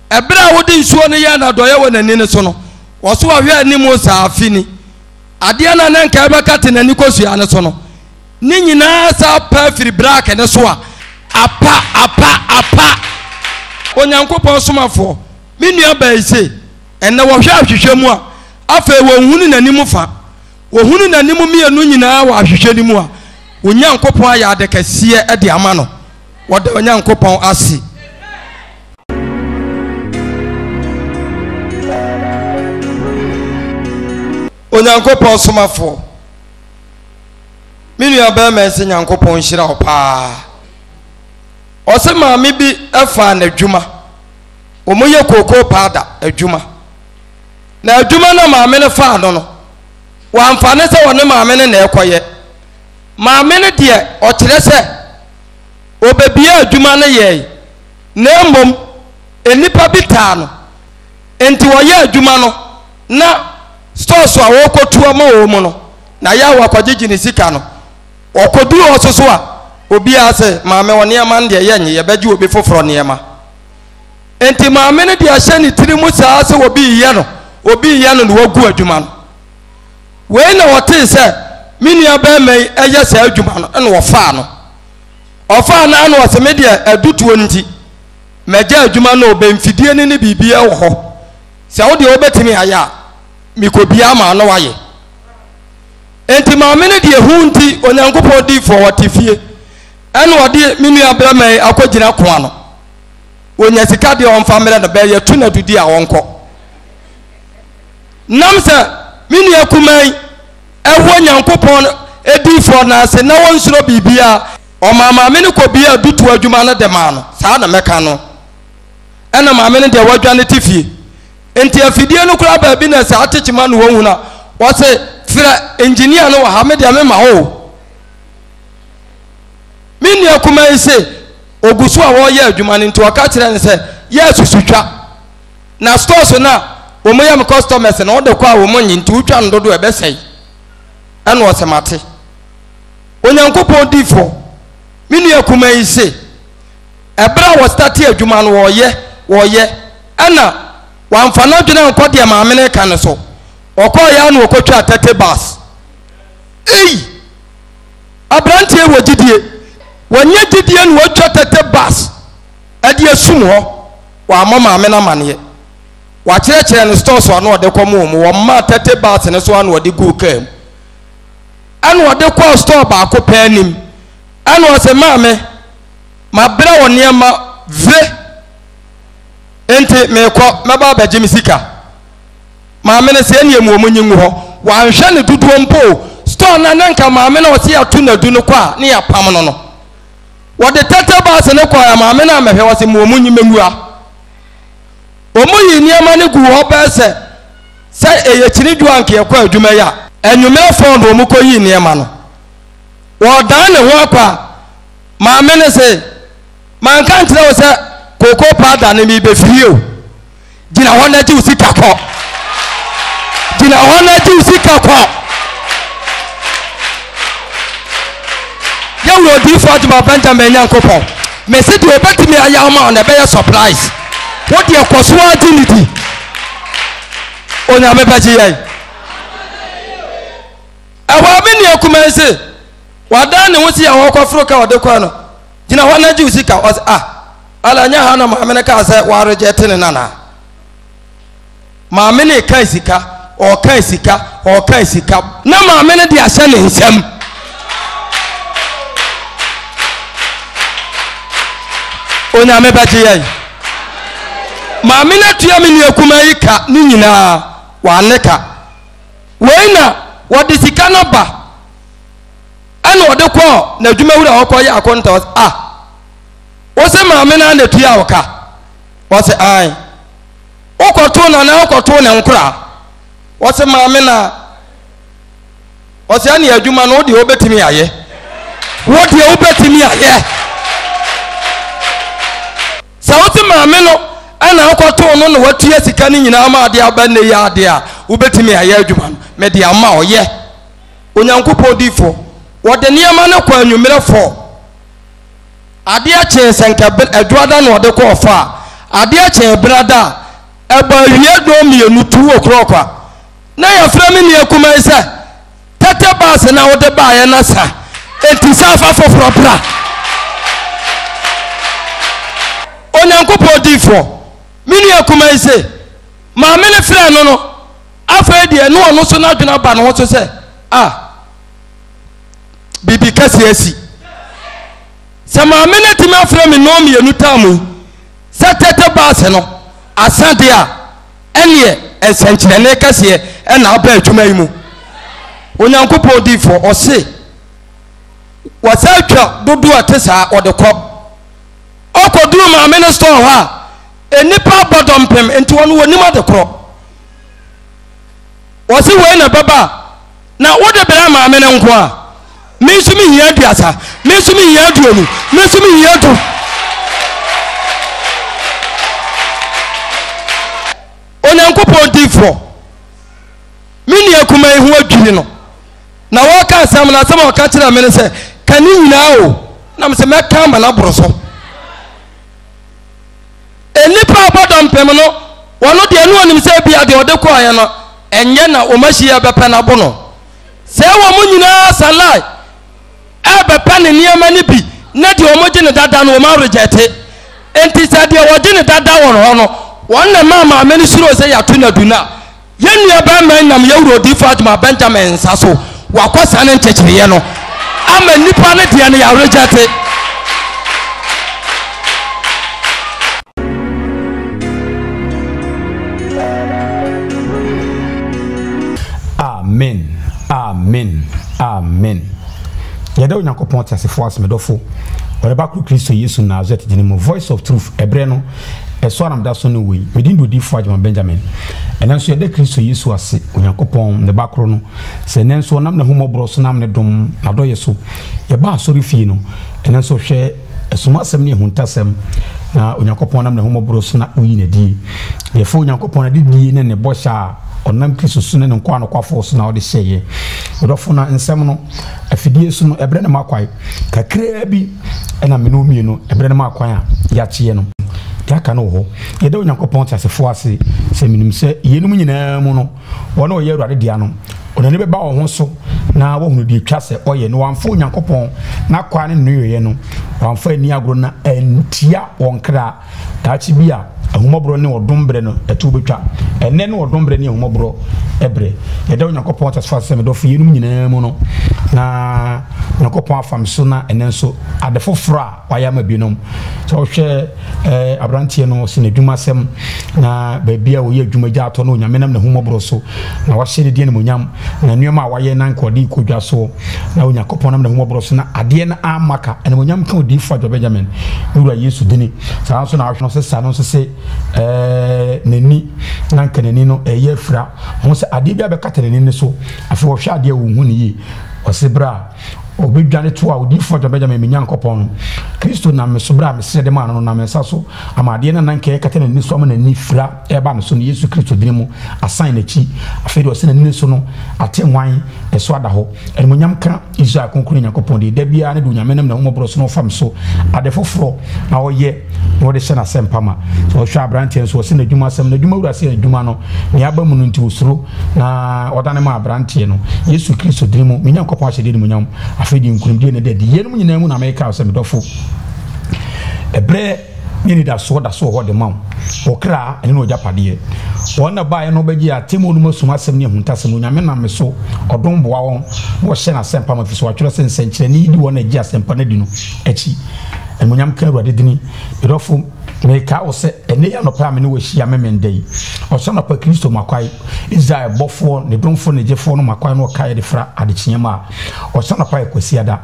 ebra wo de nsuo ne ya na do ye wonani ne so no wo so wa hwe ani mu sa afini ade na na nka be kata nani kosua ne so no ni nyina sa pa firi black ne so a apa Onyankopɔn somafo me nua ba ise enne wo hwe ahwehwe mu a afa wo hunu nani mu fa wo hunu nani mu mienu nyina wa ahwehwe ni mu a Onyankopɔn aya de kase e de ama no wo de Onyankopɔn ase Onyankopɔn somafo me nua ba ma se Nyankopɔn hyira wo paa o se maame bi afa na adwuma o moye koko pada adwuma na adwuma na maame ne fa no wa amfane se woni maame ne na ekoye maame ne de o kire se obebia adwuma ne ye na mbom enipa bi taa no enti wo ye adwuma no na store so a wo kotu ama wo mu no na ya wa kwagigi ne sika no okoduru ososo a obi ase maame woni ama nde ye nye ye beji obi foforo ne ema enti maame ne de ahye ne tiri mu saa se obi ye no no wagu adwuma no we na wote se minua ba mai eye sa adwuma no ene wo fa no ofa na na wose me de adutuo nti meja adwuma no obemfidie ne bibia wo ho se wo de obetimi aya mikobia ma no waye enti maame ne de hu nti Onyankopɔn Odiyifo wotifie ene wode minua ba mai akogina koa no onya sika de on famere no be ye tu na dudi a wonko nam se minua kumai ewo Nyankopɔn Odiyifo na se na wonsuro bibia o mama me ne ko bia dutu adwuma no de ma no saa na meka no ena maame ne de wadwane tifie enti afidie no kura ba bi na sa atechima no won na wo se fra engineer no wa ha me de me ma ho minua kumai se ogusu a wo ye adwuma ne nti waka kire ne se yesusutwa na stores na wo mo yam customers na wo de kwa wo mo nyinti utwa ndodo e besai ena wo se mate Onyankopɔn Odiyifo minua kumai se ebra wo start adwuma no wo ye ena wamfana dwene nkode maame ne ka ne so okoya na okotwa 30 bus abrantie wo gidie wanya gidie no watwa 30 bus ade asum ho wa maame na mane wa kire no store so na ode komo wo ma 30 bus ne so na ode go kam anu ode kwa store ba ko panim ana ɔsɛ maame ma bra wɔ nneɛma ve enti mekɔ mɛba abɛgye me sika maame no sɛ ɛneɛ mu wɔ mu nyi ngu hɔ wanhwɛ ne dodoɔ mpo store na nanka maame no ɔsɛ yɛato n'adu no kɔ a ne yɛapam no no wɔde tɛtɛ baase ne kɔ a maame no amɛhwɛ wɔsɛ mu wɔ mu nyi mɛngua ɔmo yi nneɛma no gu hɔ bɛɛ sɛ ɛyɛ kyini dwoa nka yɛkɔ adwuma yi a anwummerɛ fɔn do ɔmo kɔ yi nneɛma no wɔdan ne ho akɔ a maame no sɛ manka nkyerɛ wo sɛ koko paada ne mi bɛfiri o gyina hɔ na gye wo sika kɔ gyina hɔ na gye wo sika kɔ yɛwuro Odiyifo Agyemang Benjamin Nyankopɔn mesi deɛ ɔbɛtumi ayɛ ama ɔna ɛbɛyɛ surprise wode ɛkɔ so agye ne di onyame bɛgye yɛn ɛwɔ me nua kuma se wadan ne ho si yɛn wɔkɔforo ka wɔde kɔ no gyina hɔ na gye wo sika ɔsɛ ala nya ha na maame ne ka sɛ wɔaregye te ne nana maame ne ka sika ɔka sika na maame ne de ahyɛ ne nsɛm onyame bɛgye yɛn maame ne tua me nua kuma yi ka ne nyinaa wɔane ka wei na wɔde sika no ba ɛna wɔde kɔ na adwumawura a wɔkɔ yɛ akɔnta wɔsɛ maame na na tua wɔka wɔsɛ ai wokɔto na na wokɔto ne nkora wɔsɛ maame na wɔsɛ ɛne adwuma no wode wobɛtumi ayɛ sɛ wote maame no ɛna wokɔto no na watua sika no nyinaa ma adeɛ aba ne yɛ adeɛ a wobɛtumi ayɛ adwuma no mede ama ɔyɛ onyankopɔn Odiyifo wɔde nneɛma no kɔ anwummerɛ fɔ adeɛ kyɛn sɛnka adwoada na ɔde kɔ ɔfa adeɛ kyɛn brada ɛba awie do mmienu tu wɔ korɔkwa na yɛfrɛ me nua kuma yi sɛ tɛtɛ baase na wode baayɛ na sa enti sɛ afa foforɔ bra onyankopɔn Odiyifo me nua kuma yi sɛ maame ne frɛ no no afei deɛ ne ɔno so no adwena ba ne ho so sɛ bibi kɛseɛ asi sɛ maame no timi afrɛ me no mmienu taamu sɛ tɛtɛ baase no asade a ɛneɛ ɛnsɛnkyerɛnne kɛseɛ ɛna aba adwuma yi mu onyankopɔn Odiyifo ɔse wɔsɛ atwa dodoɔ a te saa ɔde kɔ ɔkɔduru maame no store hɔ a enipa abɔdɔmpem nti wɔn wɔnim ade korɔ wɔse wei na bɛba na wode bɛrɛ maame no nko a me nso me hia aduasa me nso me hia aduonu me nso me hia adu onyankopɔn Odiyifo me nua kuma yi ho adwiri no na wɔka asɛm na asɛm a wɔka kyerɛ me no sɛ ka ne nyinaa o na mesɛ mɛka ama no aboro so enipa abɔdɔmpem no wɔno deɛ ne wɔnim sɛ bia deɛ ɔde kɔɔyɛ no ɛnyɛ na ɔmahyia bɛpɛ no abo no sɛ wɔ mo nyinaa salai ɛbɛpɛ ne nneɛma no bi na deɛ ɔmogye ne dada no ɔma rejɛte enti sɛ deɛ wɔgye ne dada wɔ hɔ no wɔn na maame no suro sɛ yɛato no adu no a yɛnnua bɛma nam yɛwuro Odiyifo Agyemang Benjamin nsa so wakɔ saa ne nkyɛkyerɛeɛ no ama nnipa no deɛ no yɛaregyɛte amen yɛda onyankopɔn te asefoɔ asomedɔfo ɔde ba koro Kristo Yesu Nazaret gyina mu voice of truth ɛberɛ no ɛso anamda so no wei medin do Odiyifo Agyemang Benjamin ɛnɛ nso yɛda Kristo Yesu ase onyankopɔn ne ba koro no sɛ ɛnɛ nso nam ne homɔborɔ so nam ne dom nadɔyɛ so yɛba asɔre fie no ɛnɛ nso hwɛ ɛsoma asɛm ne ɛhuntasɛm na onyankopɔn nam ne homɔborɔ so na oyi ne die yɛfo onyankopɔn na didie ne ne bɔhyɛ a ɔnam Kristo so ne nkwa no kwafo so na ɔde hyɛyɛ ɔdɔfo na nsɛm no afidie so no ɛbrɛ ne makwae kakraa bi ɛna me no mmienu ɛbrɛ ne makwae a yɛakyeɛ no yɛaka no wɔ hɔ yɛda onyankopɔn te asefoɔ ase sɛ menim sɛ yɛnum nyinaa mu no wɔne ɔyɛ Awurade dea no ɔnani bɛba wɔ ho so na wɔhunu deɛ twa sɛ ɔyɛ no wamfa onyankopɔn na kwa ne nnoyɛeɛ no wamfa ani agoro na antia wɔn kra daakye bi a ahumobro ne odombre no etu betwa ene ne odombre ne ahumobro ebre yeda onyankopon tasfa se me do fie num nyina mu no na onyankopon afam so na ene nso adefoforo a waya ma binom so hwe abrantie no se ne dwuma sem na baabia wo ye adwuma gya ato no onyamenam na ahumobro so na wahye ne die ne monyam na nneoma a waye nan kodi kodwa so na onyankopon nam na ahumobro so na ade na amaka ene monyam ka Odiyifo Agyemang ura Yesu dini saa so na ahwe no se sa no se neni nanka neni no eye fra ho se ade bia be katare neni so afi wo hwe ade wo hu ne yi osebra obedwane to a Odiyifo Agyemang me nyankopon Kristo na me sobra me sede ma no na me sa so amade na nanka katare neni so ama nani fra eba no so ne Yesu Kristo dini mu asan na chi afi do se nani so no atenwan eso ada ho enmonyam ka Israel konkuru nyankopon de da bia ne do nyamenam na humobro so no fam so ade foforo na oye no de shena sempama so hwa abrantie so se na dwuma sem na dwuma wura se na dwuma no ne aba mu no nti osuro na odane ma abrantie no Yesu Kristo dini mu me nyankopon ahye de munyam afedi nkurumdie ne de yenum nyina mu na meka se me dofo ebre ni da so ho de mam okra ene no japade wona bae no bagi atemo no masuma asem ne huntasem no nyame na me so odon boa won wo hye na sempa ma fiso atwere sensenkyere ni di wona agi asempa na di no achi emunyam ka Awurade dini bedofo meka wo se ene ya no pa me ne wo hia memendei o so na pa Kristo makwai Israel bofo ne donfo ne jefo no makwai no kai de fra adechiema o so na pa ekwasiada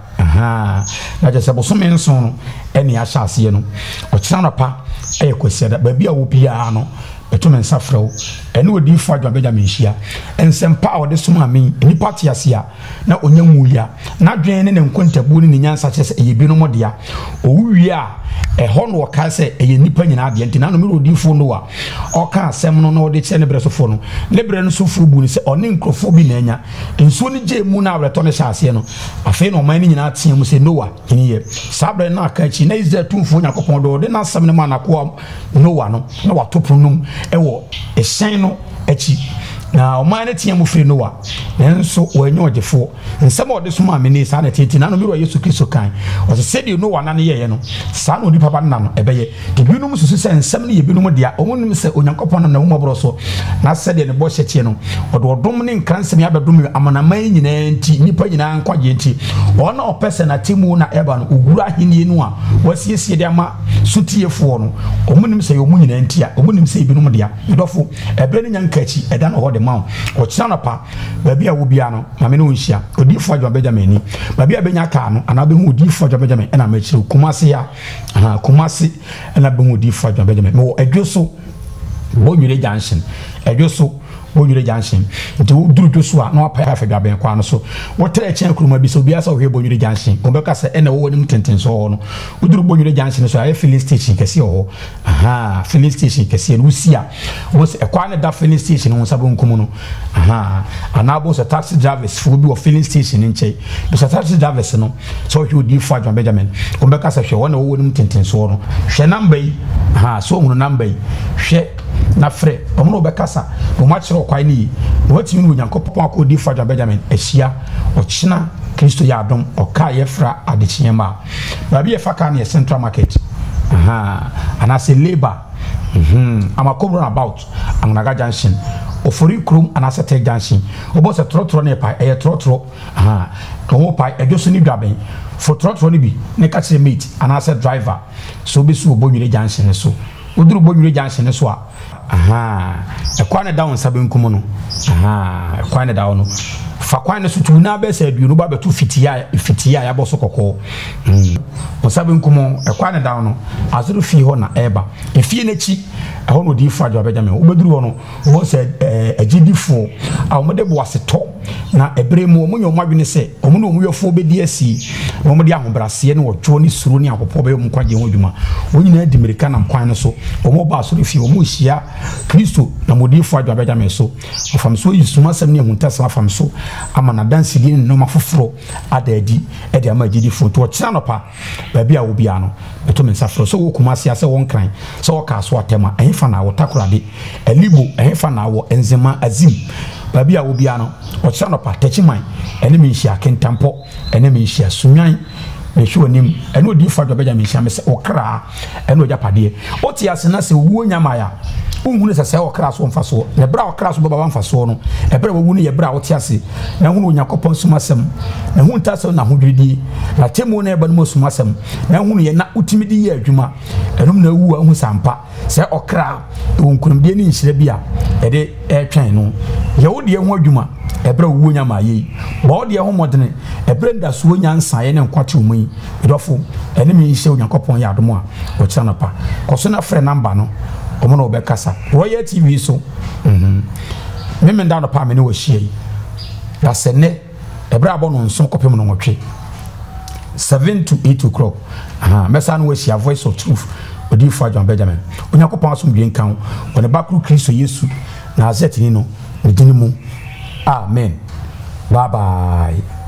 na je se bosome nso no ene ya hyase no o so na pa ekwasiada ba bia wo bia no beto mensa frɛw ene Odiyifo Agyemang hia ensempa a wode soma men nipa tiasia na onyamuya na dwen ne nkontabu ne nyansa kyese eyebino modea owuya ɛhɔ no wɔka sɛ ɛyɛ nipa nyina adeɛ nti na no me Odiyifo no wa ɔka asɛm no na ɔde kyɛ ne brɛsofo no ne brɛ no so furu bu ne sɛ ɔne nkrofo bi na anya nsuo ne gye mu na abrɛtɔ ne hyɛaseɛ no afei na ɔman ne nyina teɛ mu sɛ Noa hene yɛ saa brɛ no aka akyi na Israel tumfo Nyankopɔn do ɔde na asɛm ne ma nakoa Noa no na watopo nom ɛwɔ ɛhyɛn no akyi na ɔman ne teɛ mu firi Noa nanso wɔanya ɔgyefo nsɛm a ɔde so ma amene saa na tete na no mi Yesu Kristo kan ɔsɛ sɛdeɛ Noa na ne yɛyɛ no saa na onipa ba na no ɛbɛyɛ de binom susu sɛ nsɛm ne yɛ binom dia ɔmonim sɛ Onyankopɔn na humobro so na sɛdeɛ ne bɔ hyɛtie no ɔde ɔdom ne nkransɛm ya bɛdom amanaman nyinaa nti nipa nyinaa nkwagye nti ɔna ɔpɛ sɛ na temu na ɛba no ogura ahenie no a wasiesie de ama sutiefoɔ no ɔmonim sɛ ɔmo nyinaa nti a ɔmonim sɛ binom dia dɔfo ɛbrɛ ne nyanka akyi ɛda no hɔ de ma o kyana pa baabi a wo bia no ma me no nhia Odiyifo Agyemang ni baabi a benya ka no ana be hu Odiyifo Agyemang na ma kyerɛ kumase ya kumase na be hu Odiyifo Agyemang me wo adwo so Bonwire Junction adwo so Bonwire Junction nti wo duru so a na wapa afa dwaben kwa no so wo tere kyen kuruma bi so bia sa wo hwe Bonwire Junction wo beka se ena wo nim tenten so ho no wo duru Bonwire Junction so a filling station kese ho filling station kese no sia wo se kwa na da filling station wo sabo nkumu no anabo se taxi drivers fo bi wo filling station nche bi se taxi drivers no so hwe Odiyifo Agyemang wo beka se hwe wo na wo nim tenten so no hwe number yi so hunu number yi hwe na frɛ ɔmo be kasa o ma kyerɛ kwai ni watimi no Nyankopɔn akɔ Odiyifo Agyemang ahia ɔkyena Kristo ya adom ɔka yɛ fra adechiema baabi yɛ faka na Central Market anase labor amakobro about Angnaga Junction ofori krum anase Tech Junction obo se trotro ne pa ɛyɛ trotro ɔmo pa ɛdwoso ni dwaben for trotro ni bi ne ka kyerɛ mate anase driver so bi so Bonwire Junction so uduru Bonwire Junction so a ekwa ne down sabenkum no ekwa ne down no fa kwan ne so tu na be sa aduonu ba betu fitia ya boso kokko sabenkum ekwa ne down no azuru fi ho na eba efie na chi eho no Odiyifo Agyemang ubeduru ho no wo se agidifo a omode bo aseto na ebre mu omunyo mwadwene se omuno omuyofo obedi asi omode ahobrase ne wodwo ne suro ne akopɔ be mu kwagye ho dwuma wonyina adimirika na kwan no so omo ba asoro fi omo hia Kristo na Odiyifo Agyemang so afam so yisuma asem ne huntasem afam so ama na dansi di no mafoforo adadi e de ama agidifo to kyena no pa baabi a wo bia no beto mensafro so wo kumase ase won kran so wo ka so atema fa na wotakorade elibo fa na wo enzema azim baabi a wo bia no o kyerɛ no pa tachiman ene me nhia kentampo ene me nhia sunwan me hwe onim ene odiyifo adwo Benjamin hia me se okra ene ojapade o ti ase na se wuo nyamaya unhunu se okra so mfa so ne bra okra so baba mfa so no e bra wuo no ye bra o ti ase na hunu Onyankopɔn sumasem na hunu ta se na hodwidi na temu na e ba no sumasem na hunu ye na utimidi ye adwuma enum na wu hu sampa se okra wonkunumde ni nhire bia e de e twan no ye wo de ho adwuma ebra wuo nyama yi ba o de ho modene ebra nda so nyansa ye ne nkwate omu edofo ene mi hye Onyankopɔn ya adomo a o kira na pa koso na frɛ number no omo na obekasa Royal TV so me nda no pa me ne wo hye yi da se ne ebra abo no nso kopem no nwotwe 7 to 8 o'clock mesa no wo hye Voice of Truth Odiyifo Agyemang Benjamin Onyankopɔn asomdwe nkan wona bakru Kristo Yesu na azet ni no medini mu amen bye bye